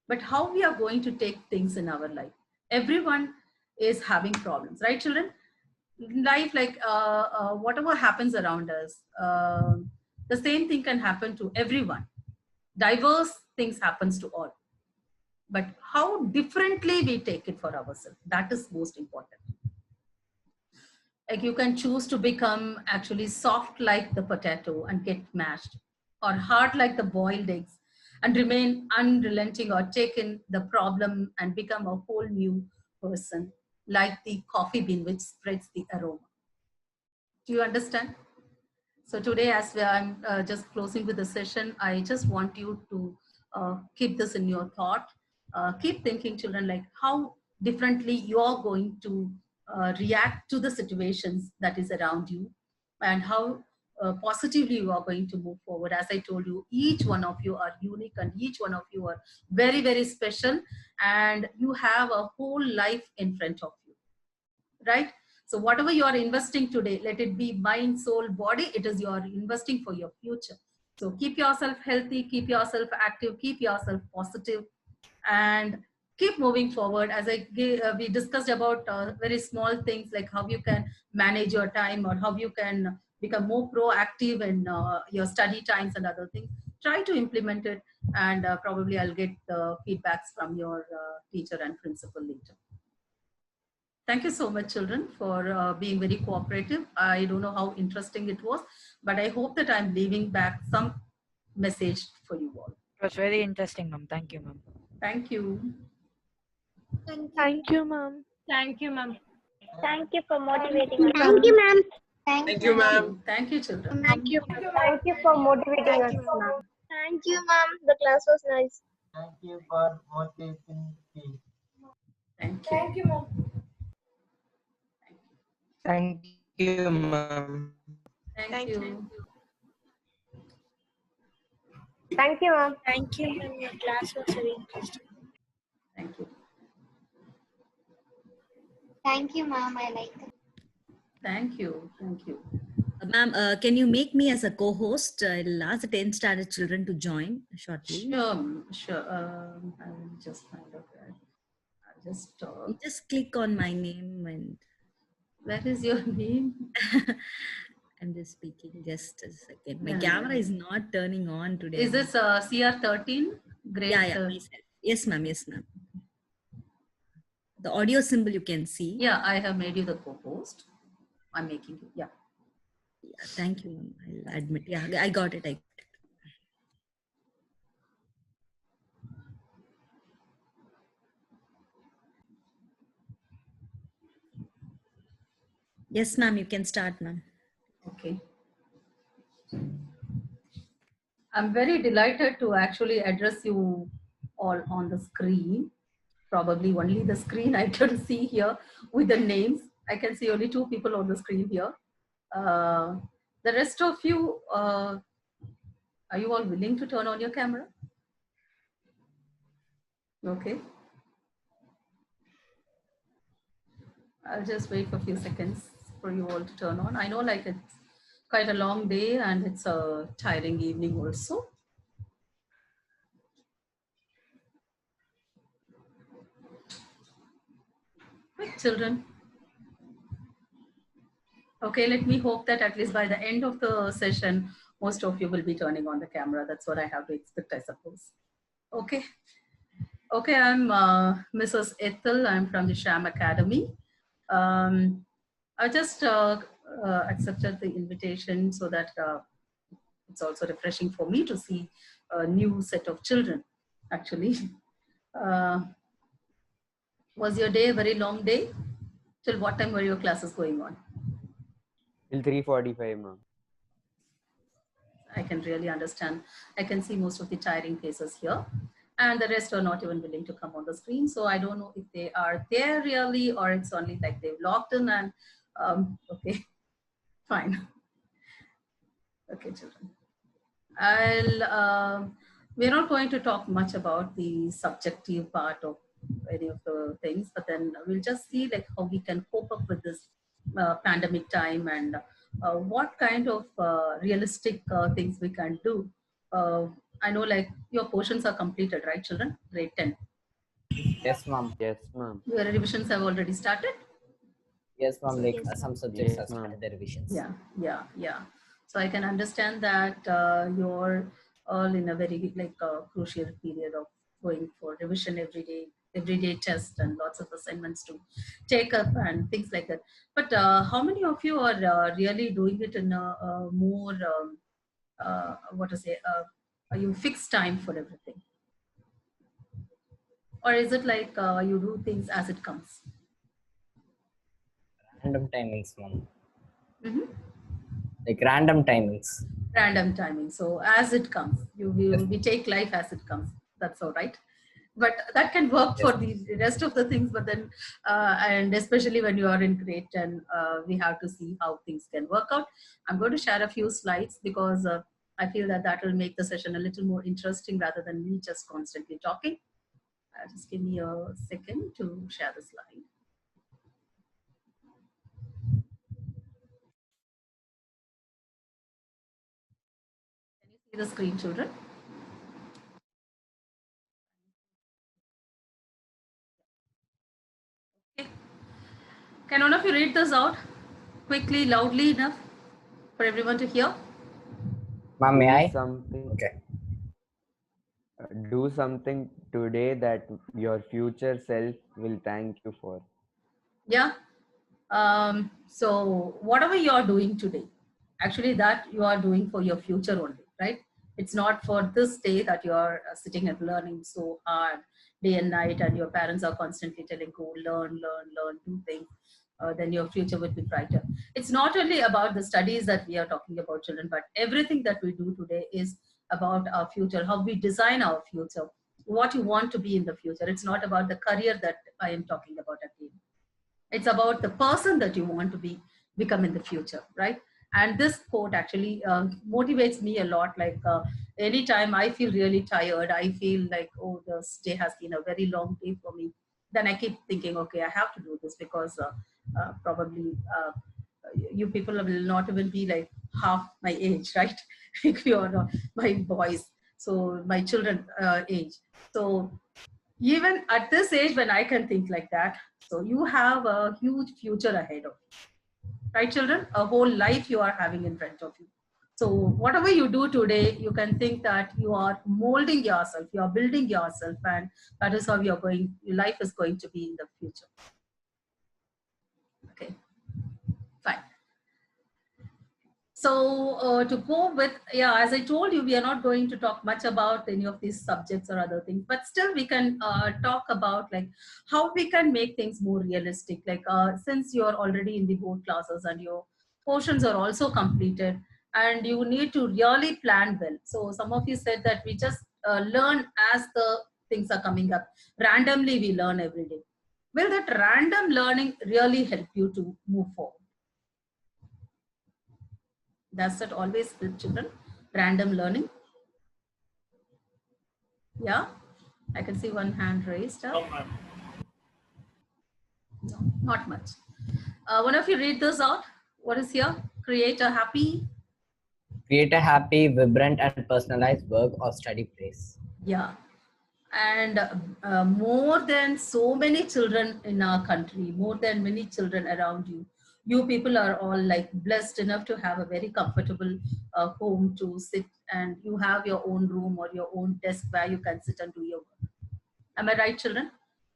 but how we are going to take things in our life. Everyone is having problems, right, children? Life, like whatever happens around us, the same thing can happen to everyone. Diverse things happens to all. But how differently we take it for ourselves, that is most important. Like you can choose to become actually soft like the potato and get mashed, or hard like the boiled eggs and remain unrelenting, or take in the problem and become a whole new person like the coffee bean which spreads the aroma. Do you understand? So today, as I'm just closing with the session, I just want you to keep this in your thought. Keep thinking, children, like how differently you're going to react to the situations that is around you, and how positively you are going to move forward. As I told you, each one of you are unique, and each one of you are very, very special, and you have a whole life in front of you, right? So whatever you are investing today, let it be mind, soul, body, it is your investing for your future. So keep yourself healthy, keep yourself active, keep yourself positive, and keep moving forward. As we discussed about very small things like how you can manage your time, or how you can become more proactive in your study times and other things. Try to implement it, and probably I'll get the feedbacks from your teacher and principal later. Thank you so much, children, for being very cooperative. I don't know how interesting it was, but I hope that I'm leaving back some message for you all. It was very interesting, ma'am. Thank you, ma'am. Thank you. Thank you, ma'am. Thank you, ma'am. Thank you for motivating us. Thank you, ma'am. Thank you, ma'am. Thank you, children. Thank you. Thank you for motivating us, ma'am. Thank you, ma'am. The class was nice. Thank you for motivating me. Thank you. Thank you, ma'am. Thank you, ma'am. Thank you. Thank you, ma'am. Thank you, ma'am. Your class was very interesting. Thank you. Thank you, ma'am. I like it. Thank you. Thank you. Ma'am, can you make me as a co-host? I'll ask the 10th standard children to join shortly. Sure. I will just find out where. I'll just You just click on my name and where is your name? I'm just speaking. Just a second. My camera is not turning on today. Is this CR13? Great. Yeah. Myself. Yes, ma'am. Yes, ma'am. The audio symbol you can see. Yeah, I have made you the co-host. I'm making you. Yeah. Thank you, ma'am. I'll admit. Yeah, I got it. Yes, ma'am. You can start, ma'am. Okay. I'm very delighted to actually address you all on the screen. Probably only the screen I can see here with the names. I can see only 2 people on the screen here. The rest of you, are you all willing to turn on your camera? Okay. I'll just wait for a few seconds for you all to turn on. I know like it's quite a long day and it's a tiring evening also. Quick, children. Okay, let me hope that at least by the end of the session, most of you will be turning on the camera. That's what I have to expect, I suppose. Okay. Okay, I'm Mrs. Ethel. I'm from the Sham Academy. I just accepted the invitation so that it's also refreshing for me to see a new set of children, actually. Was your day a very long day? Till what time were your classes going on? Till 3:45, ma'am. I can really understand. I can see most of the tiring faces here, and the rest are not even willing to come on the screen. So I don't know if they are there really, or it's only like they've logged in and okay, fine. Okay, children. We're not going to talk much about the subjective part of any of the things, but then we'll just see like how we can cope up with this pandemic time and what kind of realistic things we can do. I know like your portions are completed, right, children? Grade 10. Yes, ma'am. Yes, ma'am. Your revisions have already started? Yes, ma'am. Like Yes. some subjects Yes, have started ma'am. their revisions. Yeah. So I can understand that you're all in a very crucial period of going for revision every day test and lots of assignments to take up and things like that. But how many of you are really doing it in a more what to say? Are you fixed time for everything, or is it like you do things as it comes? Random timings, ma'am. Mm-hmm. Like random timings. Random timing. So as it comes, we take life as it comes. That's all right. But that can work for the rest of the things. But then, and especially when you are in grade 10, we have to see how things can work out. I'm going to share a few slides because I feel that that will make the session a little more interesting rather than me just constantly talking. Just give me a second to share the slide. Can you see the screen, children? Okay. Can one of you read this out quickly, loudly enough for everyone to hear? Ma'am, may I? Something. Okay. Do something today that your future self will thank you for. Yeah. So whatever you are doing today, actually that you are doing for your future only, right? It's not for this day that you are sitting and learning so hard day and night and your parents are constantly telling go learn, do things. Then your future will be brighter. It's not only about the studies that we are talking about, children, but everything that we do today is about our future, how we design our future, what you want to be in the future. It's not about the career that I am talking about again. It's about the person that you want to become in the future, right? And this quote actually motivates me a lot. Like anytime I feel really tired, I feel like, oh, this day has been a very long day for me. Then I keep thinking, okay, I have to do this because probably you people will not even be like half my age, right? If you are my boys, so my children age. So even at this age when I can think like that, so you have a huge future ahead of you, right, children? A whole life you are having in front of you. So whatever you do today, you can think that you are molding yourself, you are building yourself, and that is how your life is going to be in the future. Okay, fine. So to go with, yeah, as I told you, we are not going to talk much about any of these subjects or other things, but still we can talk about like how we can make things more realistic. Like since you are already in the board classes and your portions are also completed and you need to really plan well. So some of you said that we just learn as the things are coming up. Randomly we learn every day. Will that random learning really help you to move forward? Does that always help children? Random learning? Yeah, I can see one hand raised up. No, not much. One of you read this out. What is here? Create a happy. Create a happy, vibrant, and personalized work or study place. Yeah. And more than so many children in our country, more than many children around you, You people are all like blessed enough to have a very comfortable home to sit, and you have your own room or your own desk where you can sit and do your work. Am I right, children?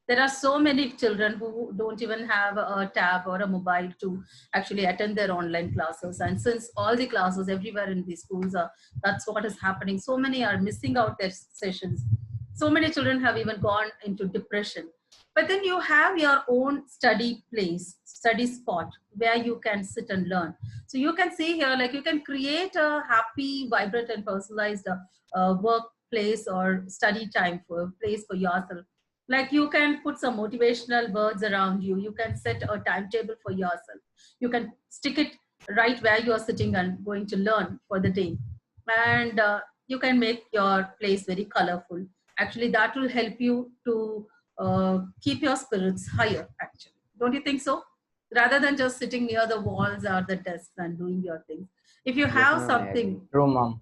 There are so many children who don't even have a tab or a mobile to actually attend their online classes. And since all the classes everywhere in the schools are, that's what is happening. So many are missing out their sessions. So many children have even gone into depression. But then you have your own study place, study spot where you can sit and learn. So you can see here, like you can create a happy, vibrant and personalized workplace or study time for place for yourself. Like you can put some motivational words around you. You can set a timetable for yourself. You can stick it right where you are sitting and going to learn for the day. And you can make your place very colorful. Actually, that will help you to keep your spirits higher, actually. Don't you think so? Rather than just sitting near the walls or the desks and doing your things. If you have Yes, ma'am, I something. agree. True, mom.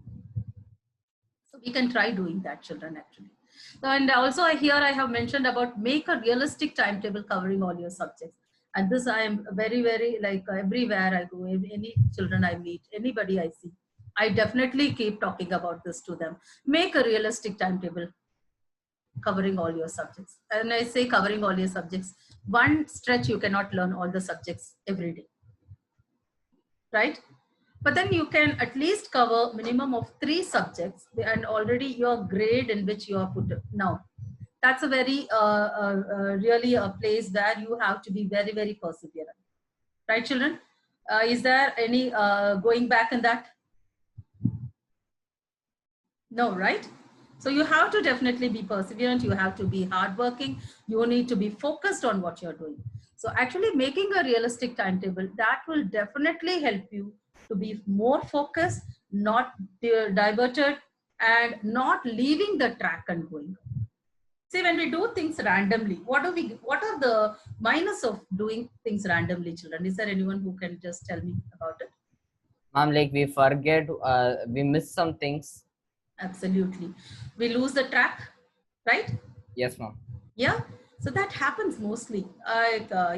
So we can try doing that, children, actually. And also here I have mentioned about make a realistic timetable covering all your subjects. And this I am very, very like everywhere I go, any children I meet, anybody I see, I definitely keep talking about this to them. Make a realistic timetable covering all your subjects. And I say covering all your subjects, one stretch you cannot learn all the subjects every day, right? But then you can at least cover minimum of 3 subjects, and already your grade in which you are put now. That's a very really a place where you have to be very, very perseverant, right, children? Is there any going back in that? No, right? So you have to definitely be perseverant. You have to be hardworking. You need to be focused on what you're doing. So actually making a realistic timetable, that will definitely help you to be more focused, not diverted, and not leaving the track and going. See, when we do things randomly, what are the minus of doing things randomly, children? Is there anyone who can just tell me about it? Ma'am, like we forget, we miss some things. Absolutely. We lose the track, right? Yes, ma'am. Yeah. So that happens mostly.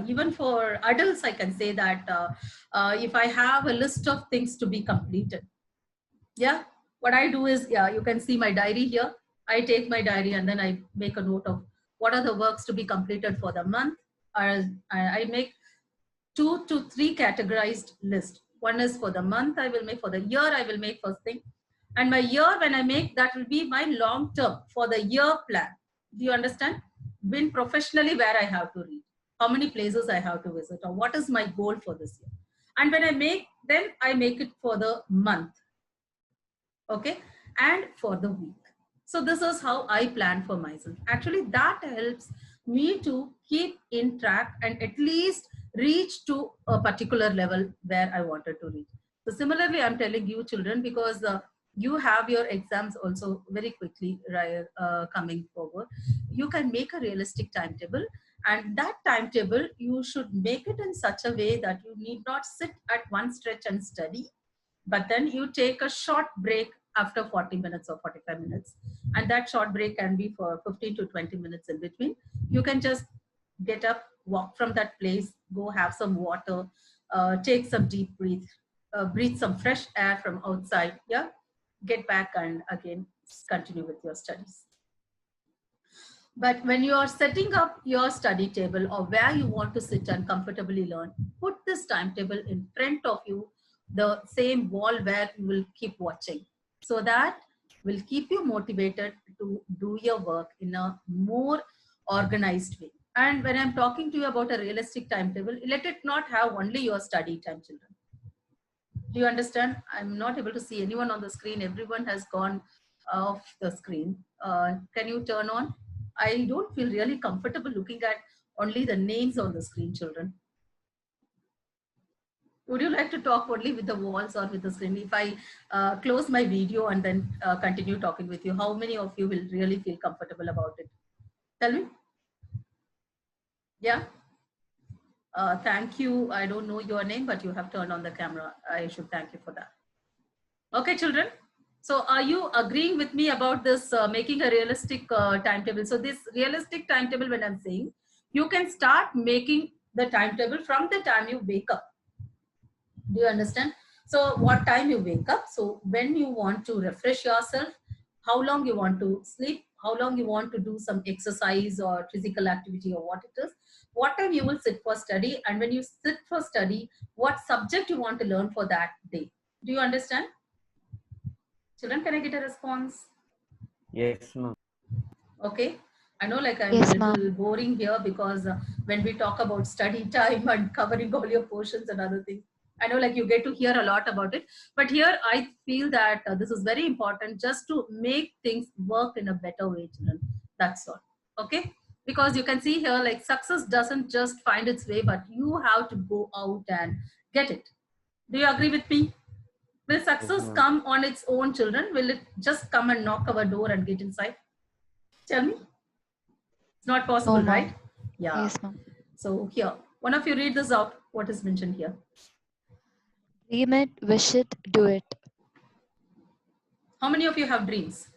Even for adults, I can say that if I have a list of things to be completed, yeah, what I do is, yeah, you can see my diary here. I take my diary and then I make a note of what are the works to be completed for the month. I make 2 to 3 categorized list. One is for the month, I will make for the year, I will make first thing. And my year, when I make, that will be my long term for the year plan. Do you understand? Been professionally where I have to read, how many places I have to visit, or what is my goal for this year. And when I make, then I make it for the month, okay, and for the week. So this is how I plan for myself. Actually, that helps me to keep in track and at least reach to a particular level where I wanted to reach. So similarly, I'm telling you, children, because you have your exams also very quickly coming forward. You can make a realistic timetable, and that timetable, you should make it in such a way that you need not sit at one stretch and study, but then you take a short break after 40 minutes or 45 minutes. And that short break can be for 15 to 20 minutes in between. You can just get up, walk from that place, go have some water, take some deep breath, breathe some fresh air from outside, yeah, get back and again continue with your studies. But when you are setting up your study table or where you want to sit and comfortably learn, put this timetable in front of you, the same wall where you will keep watching. So that will keep you motivated to do your work in a more organized way. And when I'm talking to you about a realistic timetable, let it not have only your study time, children. Do you understand? I'm not able to see anyone on the screen. Everyone has gone off the screen. Can you turn on? I don't feel really comfortable looking at only the names on the screen, children. Would you like to talk only with the walls or with the screen? If I close my video and then continue talking with you, how many of you will really feel comfortable about it? Tell me. Yeah. Thank you. I don't know your name, but you have turned on the camera. I should thank you for that. Okay, children. So are you agreeing with me about this making a realistic timetable? So this realistic timetable, when I'm saying, you can start making the timetable from the time you wake up. Do you understand? So what time you wake up, so when you want to refresh yourself, how long you want to sleep, how long you want to do some exercise or physical activity or what it is, what time you will sit for study, and when you sit for study, what subject you want to learn for that day. Do you understand? Children, can I get a response? Yes, ma'am. Okay. I know like I'm Yes, a little ma'am. boring here because when we talk about study time and covering all your portions and other things, I know like you get to hear a lot about it. But here I feel that this is very important just to make things work in a better way, children. That's all. Okay. Because you can see here like success doesn't just find its way, but you have to go out and get it. Do you agree with me? Will Yes, success ma'am. come on its own, children? Will it just come and knock our door and get inside? Tell me. It's not No, possible, ma'am. right? Yeah. Yes, ma'am. So here, one of you read this out. What is mentioned here? Dream it, wish it, do it. How many of you have dreams?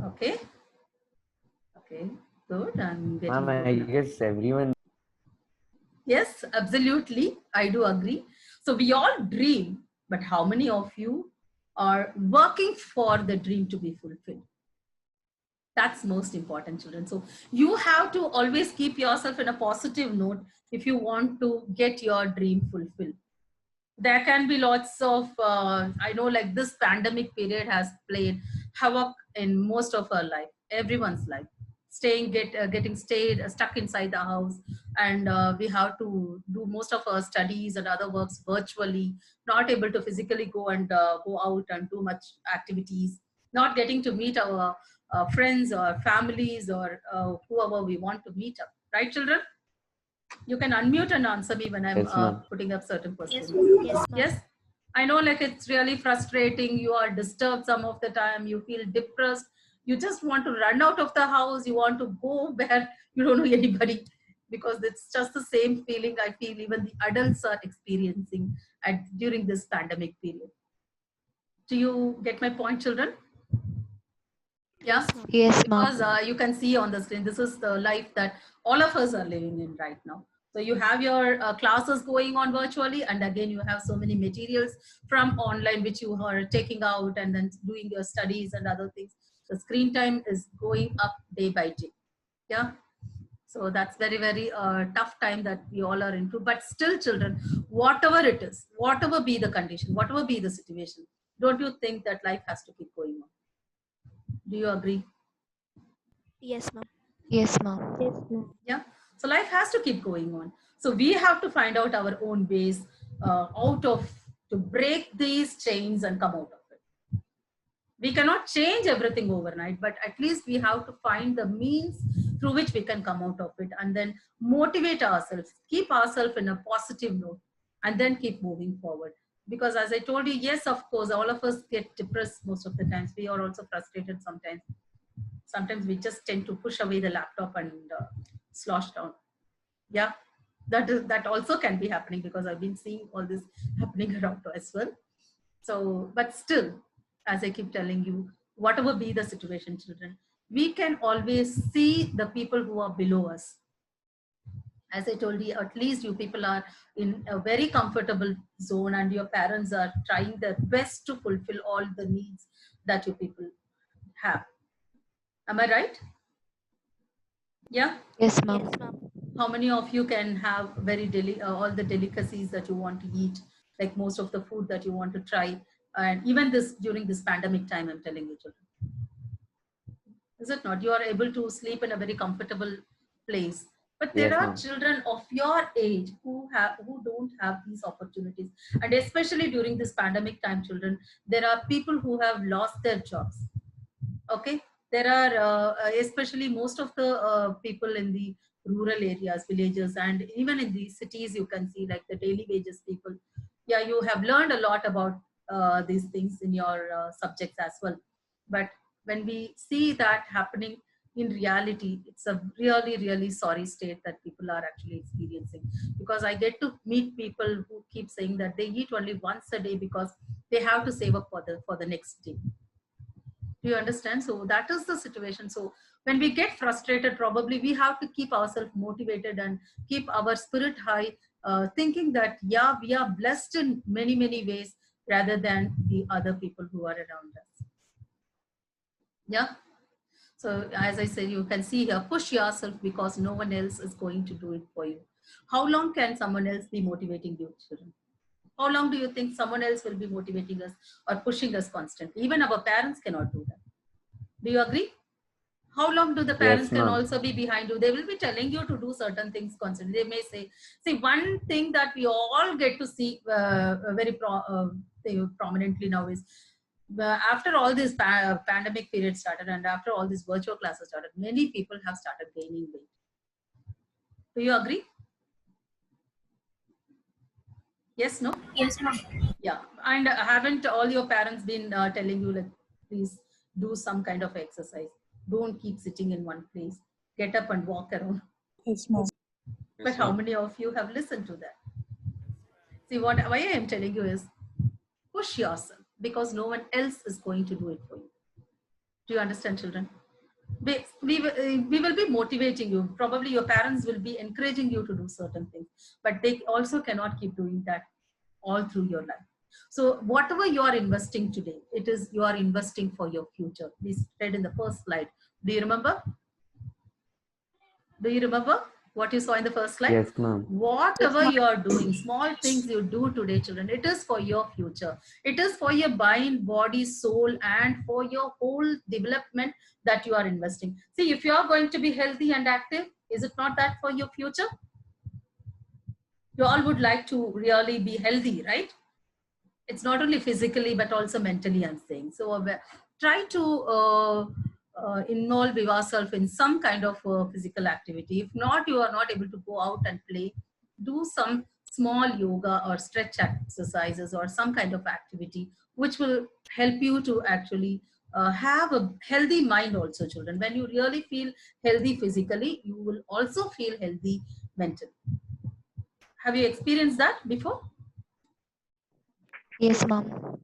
Okay. Okay. Good. I'm getting Ma'am, good I now. guess everyone. Yes, absolutely. I do agree. So we all dream, but how many of you are working for the dream to be fulfilled? That's most important, children. So you have to always keep yourself in a positive note if you want to get your dream fulfilled. There can be lots of, I know like this pandemic period has played havoc in most of our life, everyone's life. Getting stayed stuck inside the house, and we have to do most of our studies and other works virtually, not able to physically go and go out and do much activities, not getting to meet our friends or families or whoever we want to meet up, right children? You can unmute and answer me when I'm Yes, ma'am. putting up certain questions. Yes, ma'am. Yes, I know like it's really frustrating. You are disturbed some of the time. You feel depressed. You just want to run out of the house. You want to go where you don't know anybody, because it's just the same feeling I feel even the adults are experiencing during this pandemic period. Do you get my point, children? Yeah. Yes, ma'am. Because you can see on the screen, this is the life that all of us are living in right now. So you have your classes going on virtually, and again you have so many materials from online which you are taking out and then doing your studies and other things. The screen time is going up day by day. Yeah. So that's very, very tough time that we all are into. But still, children, whatever it is, whatever be the condition, whatever be the situation, don't you think that life has to keep going on? Do you agree? Yes, ma'am. Yes, ma'am. Yes, ma'am. Yeah. So life has to keep going on. So we have to find out our own ways to break these chains and come out of it. We cannot change everything overnight, but at least we have to find the means through which we can come out of it, and then motivate ourselves, keep ourselves in a positive note, and then keep moving forward. Because as I told you, yes, of course, all of us get depressed most of the times. We are also frustrated sometimes. Sometimes we just tend to push away the laptop and slosh down. Yeah, that also can be happening, because I've been seeing all this happening around as well. So, but still, as I keep telling you, whatever be the situation, children, we can always see the people who are below us. As I told you, at least you people are in a very comfortable zone, and your parents are trying their best to fulfill all the needs that you people have. Am I right? Yeah. Yes, ma'am. Yes, ma'am. How many of you can have all the delicacies that you want to eat, like most of the food that you want to try, and even this during this pandemic time, I'm telling you, children, is it not? You are able to sleep in a very comfortable place, but there Yes, are ma'am. children of your age who don't have these opportunities, and especially during this pandemic time, children, there are people who have lost their jobs. Okay, there are especially most of the people in the rural areas, villages, and even in the cities, you can see like the daily wages people. Yeah, you have learned a lot about these things in your subjects as well. But when we see that happening in reality, it's a really, really sorry state that people are actually experiencing. Because I get to meet people who keep saying that they eat only once a day because they have to save up for the next day. Do you understand? So that is the situation. So when we get frustrated, probably we have to keep ourselves motivated and keep our spirit high, thinking that, yeah, we are blessed in many, many ways rather than the other people who are around us. Yeah. So as I said, you can see here, push yourself because no one else is going to do it for you. How long can someone else be motivating you, children? How long do you think someone else will be motivating us or pushing us constantly? Even our parents cannot do that. Do you agree? How long do the parents can also be behind you? They will be telling you to do certain things constantly. They may say, see, one thing that we all get to see very prominently now is after all this pandemic period started and after all these virtual classes started, many people have started gaining weight. Do you agree? Yes, no? Yes, ma'am. Yeah. And haven't all your parents been telling you, like, please do some kind of exercise? Don't keep sitting in one place. Get up and walk around. Yes, ma'am. But how many of you have listened to that? See, why I am telling you is push yourself because no one else is going to do it for you. Do you understand, children? We will be motivating you. Probably your parents will be encouraging you to do certain things, but they also cannot keep doing that all through your life. So whatever you are investing today, it is you are investing for your future. We read in the first slide. Do you remember? Do you remember what you saw in the first slide? Yes, ma'am. Whatever you are doing, small things you do today, children, it is for your future. It is for your mind, body, soul, and for your whole development that you are investing. See, if you are going to be healthy and active, is it not that for your future? You all would like to really be healthy, right? It's not only physically, but also mentally, I'm saying. So try to involve yourself in some kind of physical activity. If not, you are not able to go out and play, do some small yoga or stretch exercises or some kind of activity, which will help you to actually have a healthy mind also, children. When you really feel healthy physically, you will also feel healthy mentally. Have you experienced that before? Yes, ma'am.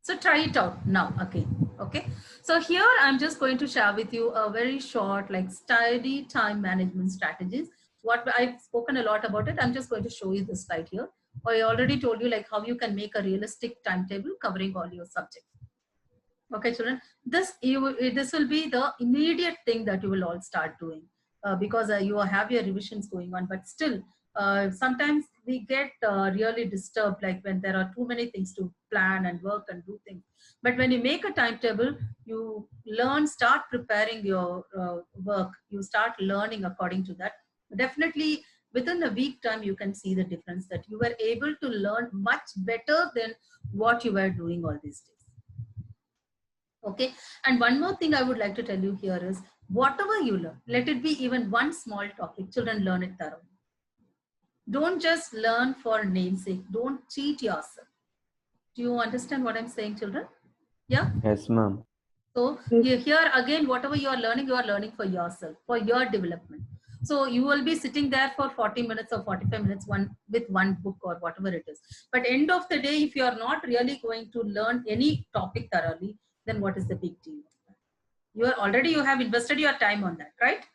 So try it out now again. Okay. So here I'm just going to share with you a very short, like, study time management strategies. What I've spoken a lot about it. I'm just going to show you this slide here. I already told you like how you can make a realistic timetable covering all your subjects. Okay, children. This will be the immediate thing that you will all start doing because you have your revisions going on, but still. Sometimes we get really disturbed, like when there are too many things to plan and work and do things. But when you make a timetable, you start preparing your work. You start learning according to that. Definitely within a week time, you can see the difference that you were able to learn much better than what you were doing all these days. Okay. And one more thing I would like to tell you here is whatever you learn, let it be even one small topic, children, learn it thoroughly. Don't just learn for namesake. Don't cheat yourself. Do you understand what I'm saying, children? Yeah? Yes, ma'am. So here again, whatever you are learning for yourself, for your development. So you will be sitting there for 40 minutes or 45 minutes with one book or whatever it is. But end of the day, if you are not really going to learn any topic thoroughly, then what is the big deal? You have invested your time on that, right?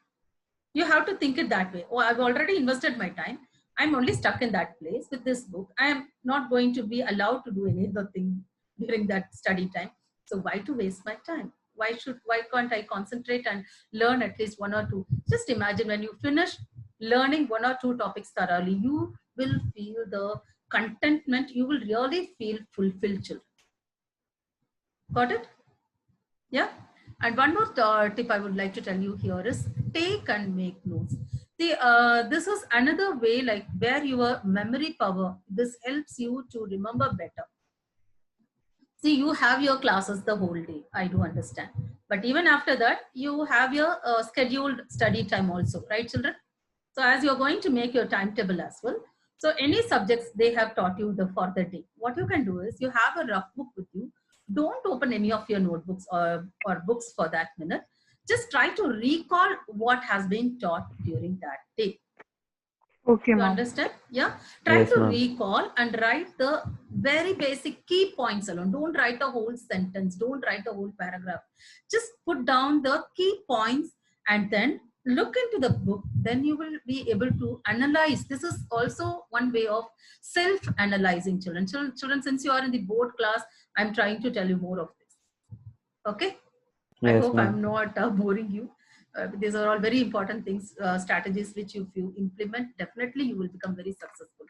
You have to think it that way. Oh, I've already invested my time. I'm only stuck in that place with this book. I am not going to be allowed to do any other thing during that study time. So why to waste my time? Why can't I concentrate and learn at least one or two? Just imagine when you finish learning one or two topics thoroughly, you will feel the contentment. You will really feel fulfilled, children. Got it? Yeah. And one more tip I would like to tell you here is take and make notes. See, this is another way, like where your memory power, this helps you to remember better. See, you have your classes the whole day. I do understand. But even after that, you have your scheduled study time also, right, children? So as you're going to make your timetable as well. So any subjects they have taught you for the day, what you can do is you have a rough book with you. Don't open any of your notebooks or books for that minute. Just try to recall what has been taught during that day. Okay, You ma'am. understand? Yeah. Try Yes, to ma'am. recall and write the very basic key points alone. Don't write a whole sentence. Don't write a whole paragraph. Just put down the key points and then look into the book. Then you will be able to analyze. This is also one way of self-analyzing children. Children, since you are in the board class, I'm trying to tell you more of this. Okay. I Yes, hope ma'am. I'm not boring you. These are all very important things, strategies which if you implement, definitely you will become very successful.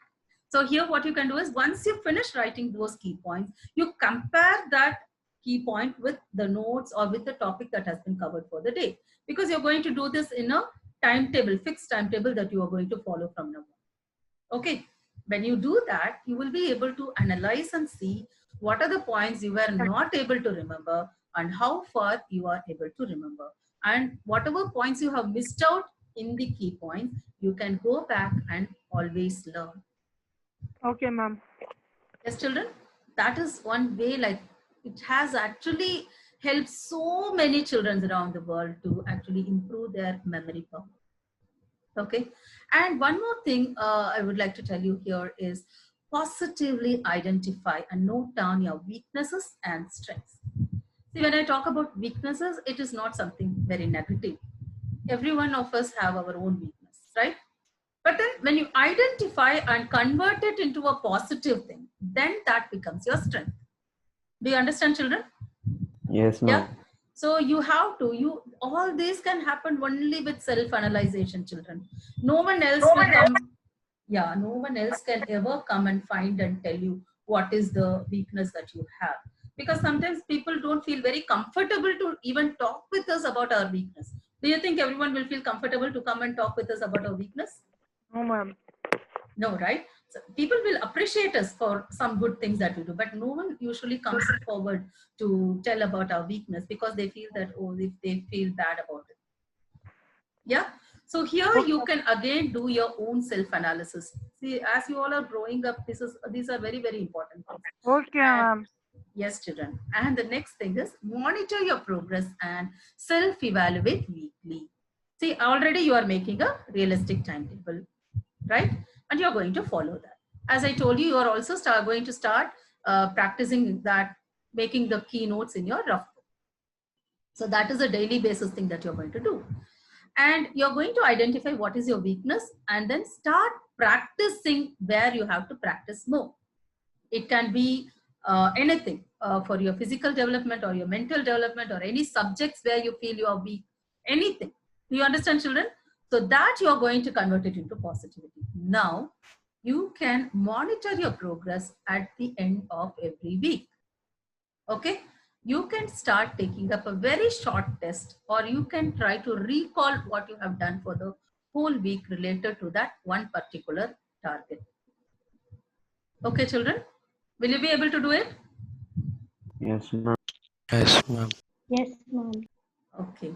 So here what you can do is once you finish writing those key points, you compare that key point with the notes or with the topic that has been covered for the day. Because you're going to do this in a timetable, fixed timetable that you are going to follow from now on. Okay. When you do that, you will be able to analyze and see what are the points you were not able to remember and how far you are able to remember. And whatever points you have missed out in the key points, you can go back and always learn. Okay, ma'am. Yes, children, that is one way, like it has actually helped so many children around the world to actually improve their memory power. Okay. And one more thing I would like to tell you here is positively identify and note down your weaknesses and strengths. See, when I talk about weaknesses, it is not something very negative. Every one of us have our own weakness, right? But then when you identify and convert it into a positive thing, then that becomes your strength. Do you understand, children? Yes, ma'am. Yeah. So you have to, all this can happen only with self-analyzation, children. No one else will come. Yeah, no one else can ever come and find and tell you what is the weakness that you have. Because sometimes people don't feel very comfortable to even talk with us about our weakness. Do you think everyone will feel comfortable to come and talk with us about our weakness? No, ma'am. No, right? So people will appreciate us for some good things that we do, but no one usually comes forward to tell about our weakness because they feel that, oh, if they feel bad about it. Yeah. So here you can again do your own self-analysis. See, as you all are growing up, these are very, very important things. Okay, ma'am. Yes, children. And the next thing is monitor your progress and self-evaluate weekly. See, already you are making a realistic timetable, right? And you're going to follow that. As I told you, you are also going to start practicing that, making the keynotes in your rough book. So that is a daily basis thing that you're going to do. And you're going to identify what is your weakness and then start practicing where you have to practice more. It can be anything for your physical development or your mental development or any subjects where you feel you are weak, anything. Do you understand, children? So that you're going to convert it into positivity. Now, you can monitor your progress at the end of every week. Okay? You can start taking up a very short test, or you can try to recall what you have done for the whole week related to that one particular target. Okay, children? Will you be able to do it? Yes, ma'am. Yes, ma'am. Yes, ma'am. Okay.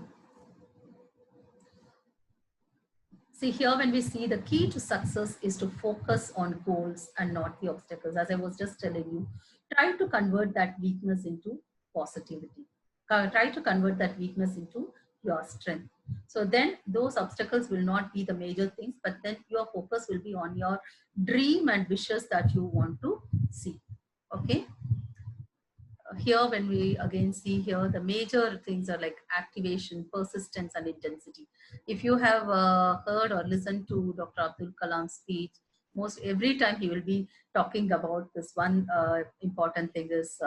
See here, when we see the key to success is to focus on goals and not the obstacles. As I was just telling you, try to convert that weakness into positivity. Try to convert that weakness into your strength. So then those obstacles will not be the major things, but then your focus will be on your dream and wishes that you want to see. Okay. Here, when we again see here, the major things are like activation, persistence, and intensity. If you have heard or listened to Dr. Abdul Kalam's speech, most every time he will be talking about this one important thing is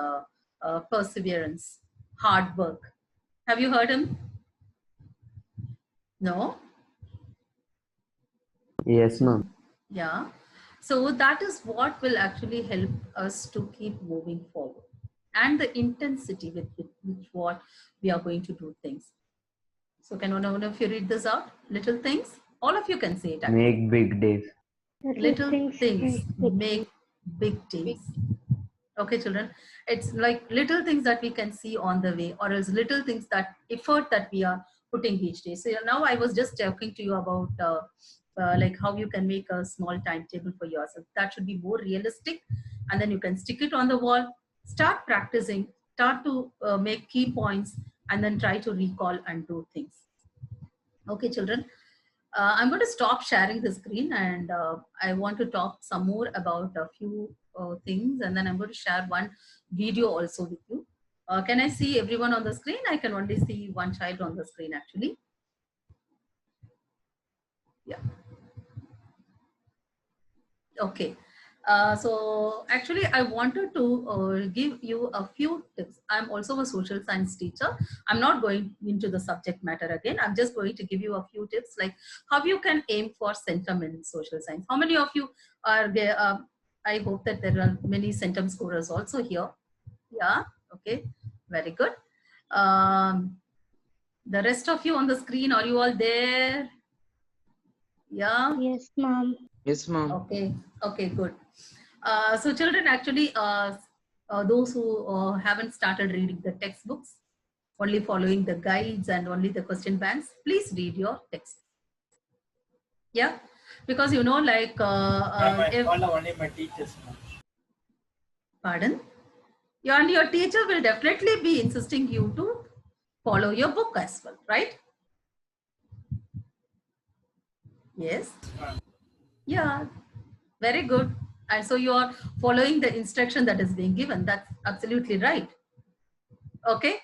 perseverance, hard work. Have you heard him? No? Yes, ma'am. Yeah. So that is what will actually help us to keep moving forward. And the intensity with what we are going to do things. So can one of you read this out? Little things. All of you can say it. Actually. Make big days. Little things make big days. Okay, children. It's like little things that we can see on the way, or else little things that effort that we are putting each day. So now I was just talking to you about like how you can make a small timetable for yourself. That should be more realistic, and then you can stick it on the wall. Start practicing, start to make key points, and then try to recall and do things. Okay, children. I'm going to stop sharing the screen, and I want to talk some more about a few things, and then I'm going to share one video also with you. Can I see everyone on the screen? I can only see one child on the screen actually. Yeah. Okay. So actually, I wanted to give you a few tips. I'm also a social science teacher. I'm not going into the subject matter again. I'm just going to give you a few tips, like how you can aim for centum in social science. How many of you are there? I hope that there are many centum scorers also here. Yeah. Okay. Very good. The rest of you on the screen, are you all there? Yeah. Yes, ma'am. Yes, ma'am. Okay. Okay. Good. So children, actually, those who haven't started reading the textbooks, only following the guides and only the question banks, please read your text. Yeah, because you know, like, only my teachers. pardon? Yeah, and your teacher will definitely be insisting you to follow your book as well, right? Yes. Yeah, very good. And so you are following the instruction that is being given. That's absolutely right. Okay.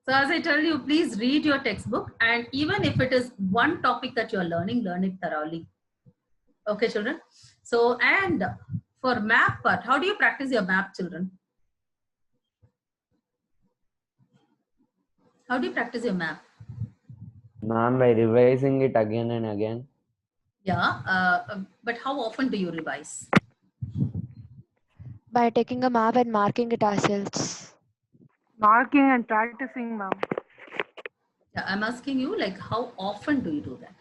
So as I tell you, please read your textbook, and even if it is one topic that you're learning, learn it thoroughly. Okay, children. So, and for map part, how do you practice your map, children? How do you practice your map? Ma'am, by revising it again and again. Yeah, but how often do you revise? By taking a map and marking it ourselves. Marking and practicing, ma'am. Yeah, I'm asking you, like, how often do you do that?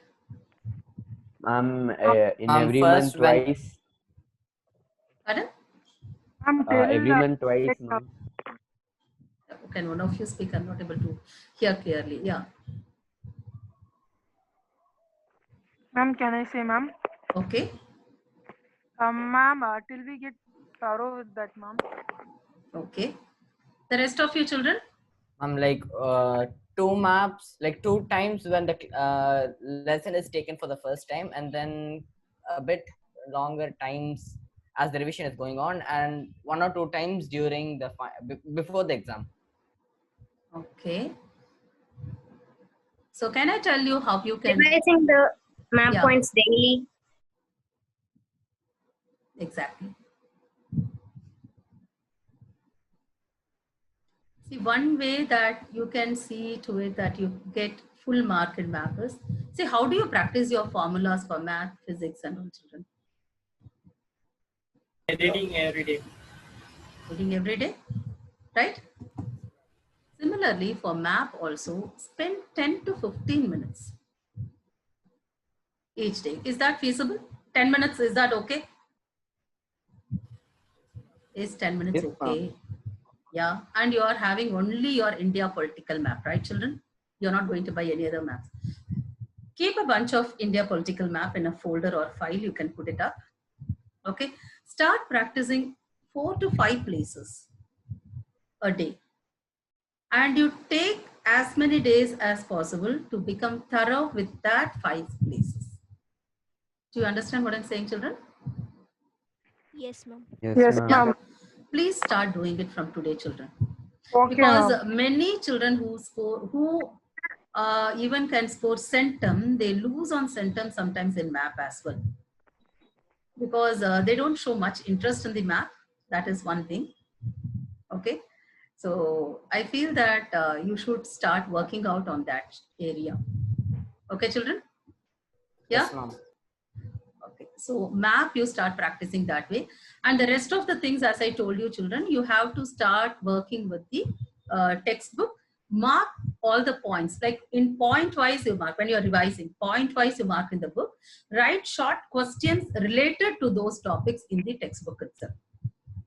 In every month twice. Pardon? Every month twice, ma'am. Can one of you speak? I'm not able to hear clearly. Yeah. Ma'am, can I say, ma'am? Okay. Ma'am, till we get thorough with that, ma'am. Okay. The rest of you children? Like 2 maps, like 2 times when the lesson is taken for the first time, and then a bit longer times as the revision is going on, and 1 or 2 times during the before the exam. Okay. So can I tell you how you can Revising the map points daily. Exactly. See, one way that you can see to it that you get full mark in mappers. See, how do you practice your formulas for math, physics, and all, children? Reading every day. Reading every day, right? Similarly, for map also, spend 10 to 15 minutes each day. Is that feasible? 10 minutes, is that okay? Is 10 minutes okay? Yeah, and you are having only your India political map, right, children? You're not going to buy any other maps. Keep a bunch of India political map in a folder or file. You can put it up. Okay. Start practicing 4 to 5 places a day. And you take as many days as possible to become thorough with that 5 places. Do you understand what I'm saying, children? Yes, ma'am. Yes, ma'am. Please start doing it from today, children. Okay, Because ma'am. many children who even can score centum, they lose on centum sometimes in map as well. Because they don't show much interest in the map. That is one thing. Okay. So I feel that you should start working out on that area. Okay, children? Yeah? Yes, ma'am. Okay. So map, you start practicing that way. And the rest of the things, as I told you, children, you have to start working with the textbook. Mark all the points, like in point wise you mark when you're revising, point wise you mark in the book. Write short questions related to those topics in the textbook itself.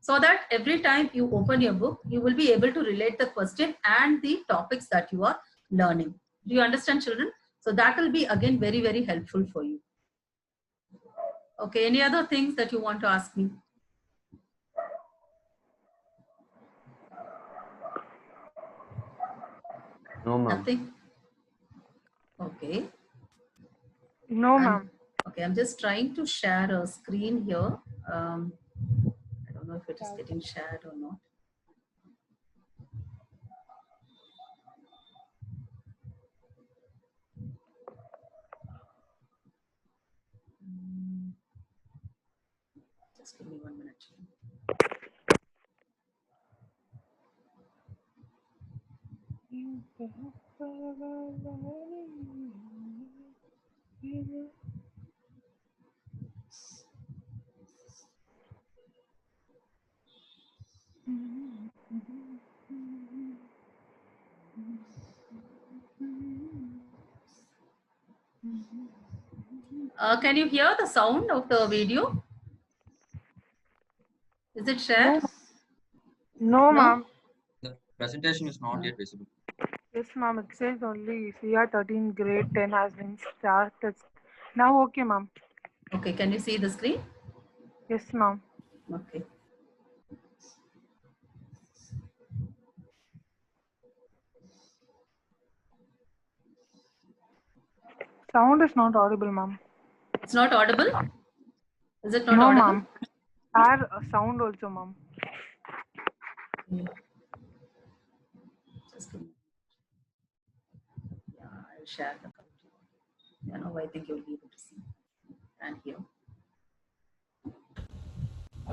So that every time you open your book, you will be able to relate the question and the topics that you are learning. Do you understand, children? So that will be again very, very helpful for you. Okay, any other things that you want to ask me? No, ma'am. Nothing? Okay. No, ma'am. Okay, I'm just trying to share a screen here. I don't know if it is getting shared or not. Just give me 1 minute. Can you hear the sound of the video? Is it shared? No, ma'am. The presentation is not yet visible. Yes, ma'am. It says only CR 13 grade 10 has been started. Now, okay, ma'am. Okay, can you see the screen? Yes, ma'am. Okay. Sound is not audible, ma'am. It's not audible? Is it not No, audible? ma'am. Our sound also, ma'am. Just give me. Yeah, I'll share the computer. Yeah, now I think you'll be able to see and hear.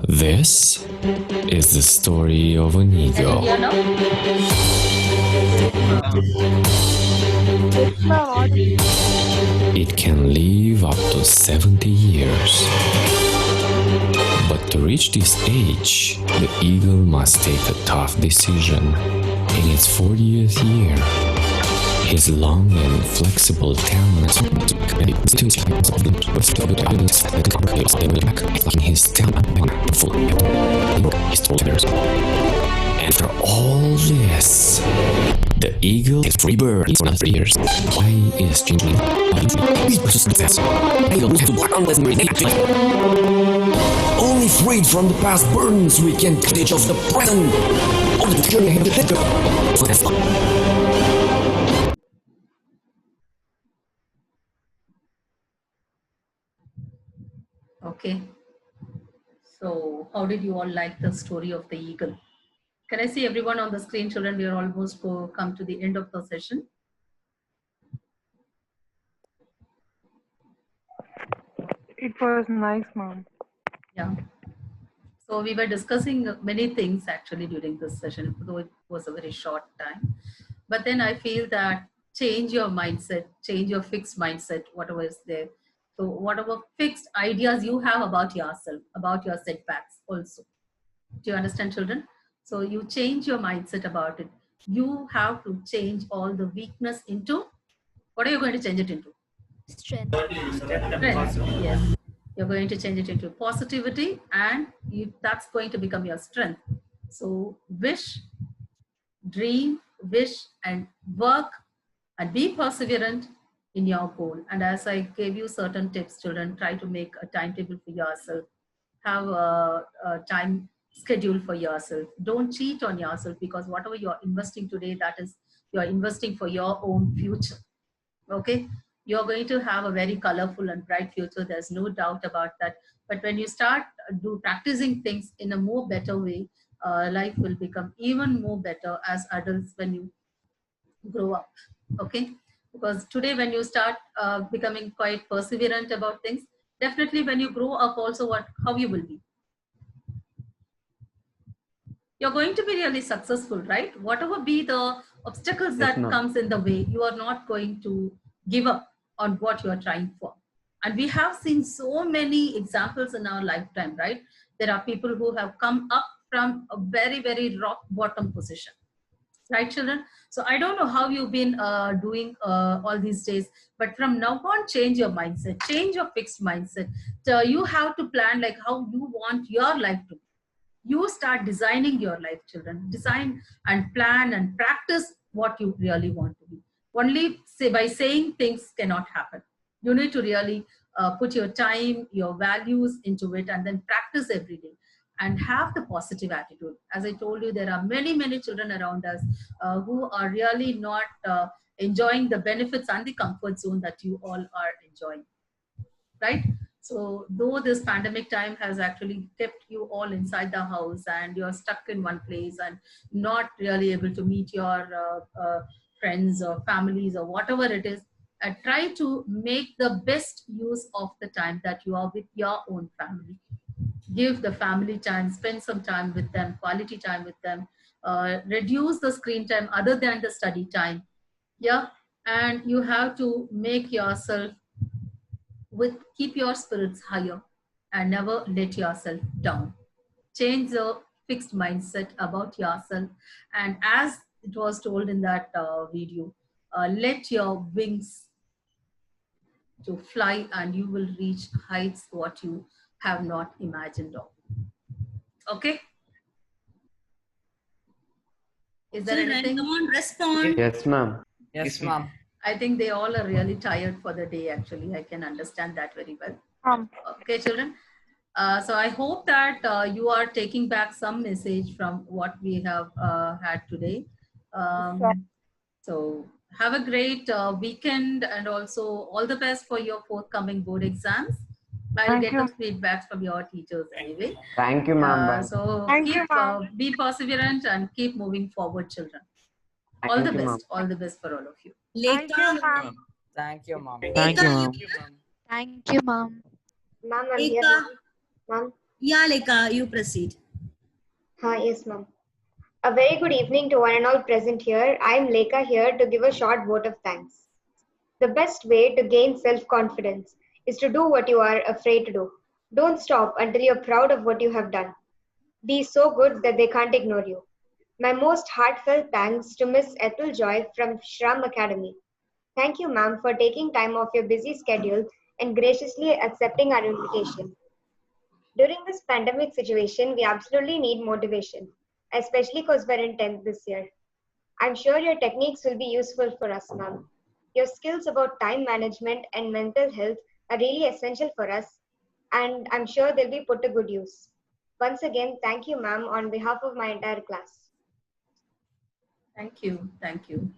This is the story of an eagle. Can you hear now? It can live up to 70 years. But to reach this age, the eagle must take a tough decision. In its 40th year, his long and flexible talons in his After all this, the eagle is free bird in 3 years. Why is changing? Only freed from the past burdens we can teach of the present. Okay. So, how did you all like the story of the eagle? Can I see everyone on the screen, children? We are almost come to the end of the session. It was nice, ma'am. Yeah. So we were discussing many things actually during this session, though it was a very short time. But then I feel that change your mindset, change your fixed mindset, whatever is there. So whatever fixed ideas you have about yourself, about your setbacks also. Do you understand, children? So you change your mindset about it. You have to change all the weakness into, what are you going to change it into? Strength. Strength, yes. You're going to change it into positivity, and that's going to become your strength. So wish, dream, wish, and work, and be perseverant in your goal. And as I gave you certain tips, children, try to make a timetable for yourself. Have a time schedule for yourself. Don't cheat on yourself, because whatever you're investing today, that is, you're investing for your own future. Okay? You're going to have a very colorful and bright future. There's no doubt about that. But when you start practicing things in a more better way, life will become even more better as adults when you grow up. Okay? Because today when you start becoming quite perseverant about things, definitely when you grow up also, how you will be. You're going to be really successful, right? Whatever be the obstacles that comes in the way, you are not going to give up on what you are trying for. And we have seen so many examples in our lifetime, right? There are people who have come up from a very, very rock bottom position. Right, children? So I don't know how you've been doing all these days, but from now on, change your mindset, change your fixed mindset. So you have to plan like how you want your life to be. You start designing your life, children. Design and plan and practice what you really want to be. Only by saying things cannot happen. You need to really put your time, your values into it, and then practice every day. And have the positive attitude. As I told you, there are many, many children around us who are really not enjoying the benefits and the comfort zone that you all are enjoying. right? So though this pandemic time has actually kept you all inside the house and you're stuck in one place and not really able to meet your friends or families or whatever it is, try to make the best use of the time that you are with your own family. Give the family time, spend some time with them, quality time with them, reduce the screen time other than the study time. Yeah, and you have to make yourself keep your spirits higher and never let yourself down. Change the fixed mindset about yourself, and as it was told in that video, let your wings to fly and you will reach heights what you have not imagined of. Okay, is there Children, anything? come on, respond. Yes, ma'am. Yes, ma'am. I think they all are really tired for the day. Actually, I can understand that very well. Okay, children. So I hope that you are taking back some message from what we have had today. So have a great weekend, and also all the best for your forthcoming board exams. I'll get the feedbacks from your teachers anyway. Thank you, ma'am. Bye. So be perseverant and keep moving forward, children. All Thank the you, ma'am. best. All the best for all of you. Thank you, ma'am. Thank you, mom. Thank you, ma'am. Thank you, ma'am. Ma'am, I'm here. Lekha. Ma'am. Yeah, Lekha, you proceed. Yes, ma'am. A very good evening to one and all present here. I am Lekha here to give a short vote of thanks. The best way to gain self-confidence is to do what you are afraid to do. Don't stop until you're proud of what you have done. Be so good that they can't ignore you. My most heartfelt thanks to Miss Ethel Joy from Shram Academy. Thank you, ma'am, for taking time off your busy schedule and graciously accepting our invitation. During this pandemic situation, we absolutely need motivation, especially because we're in 10th this year. I'm sure your techniques will be useful for us, ma'am. Your skills about time management and mental health are really essential for us, and I'm sure they'll be put to good use. Once again, thank you, ma'am, on behalf of my entire class. Thank you. Thank you.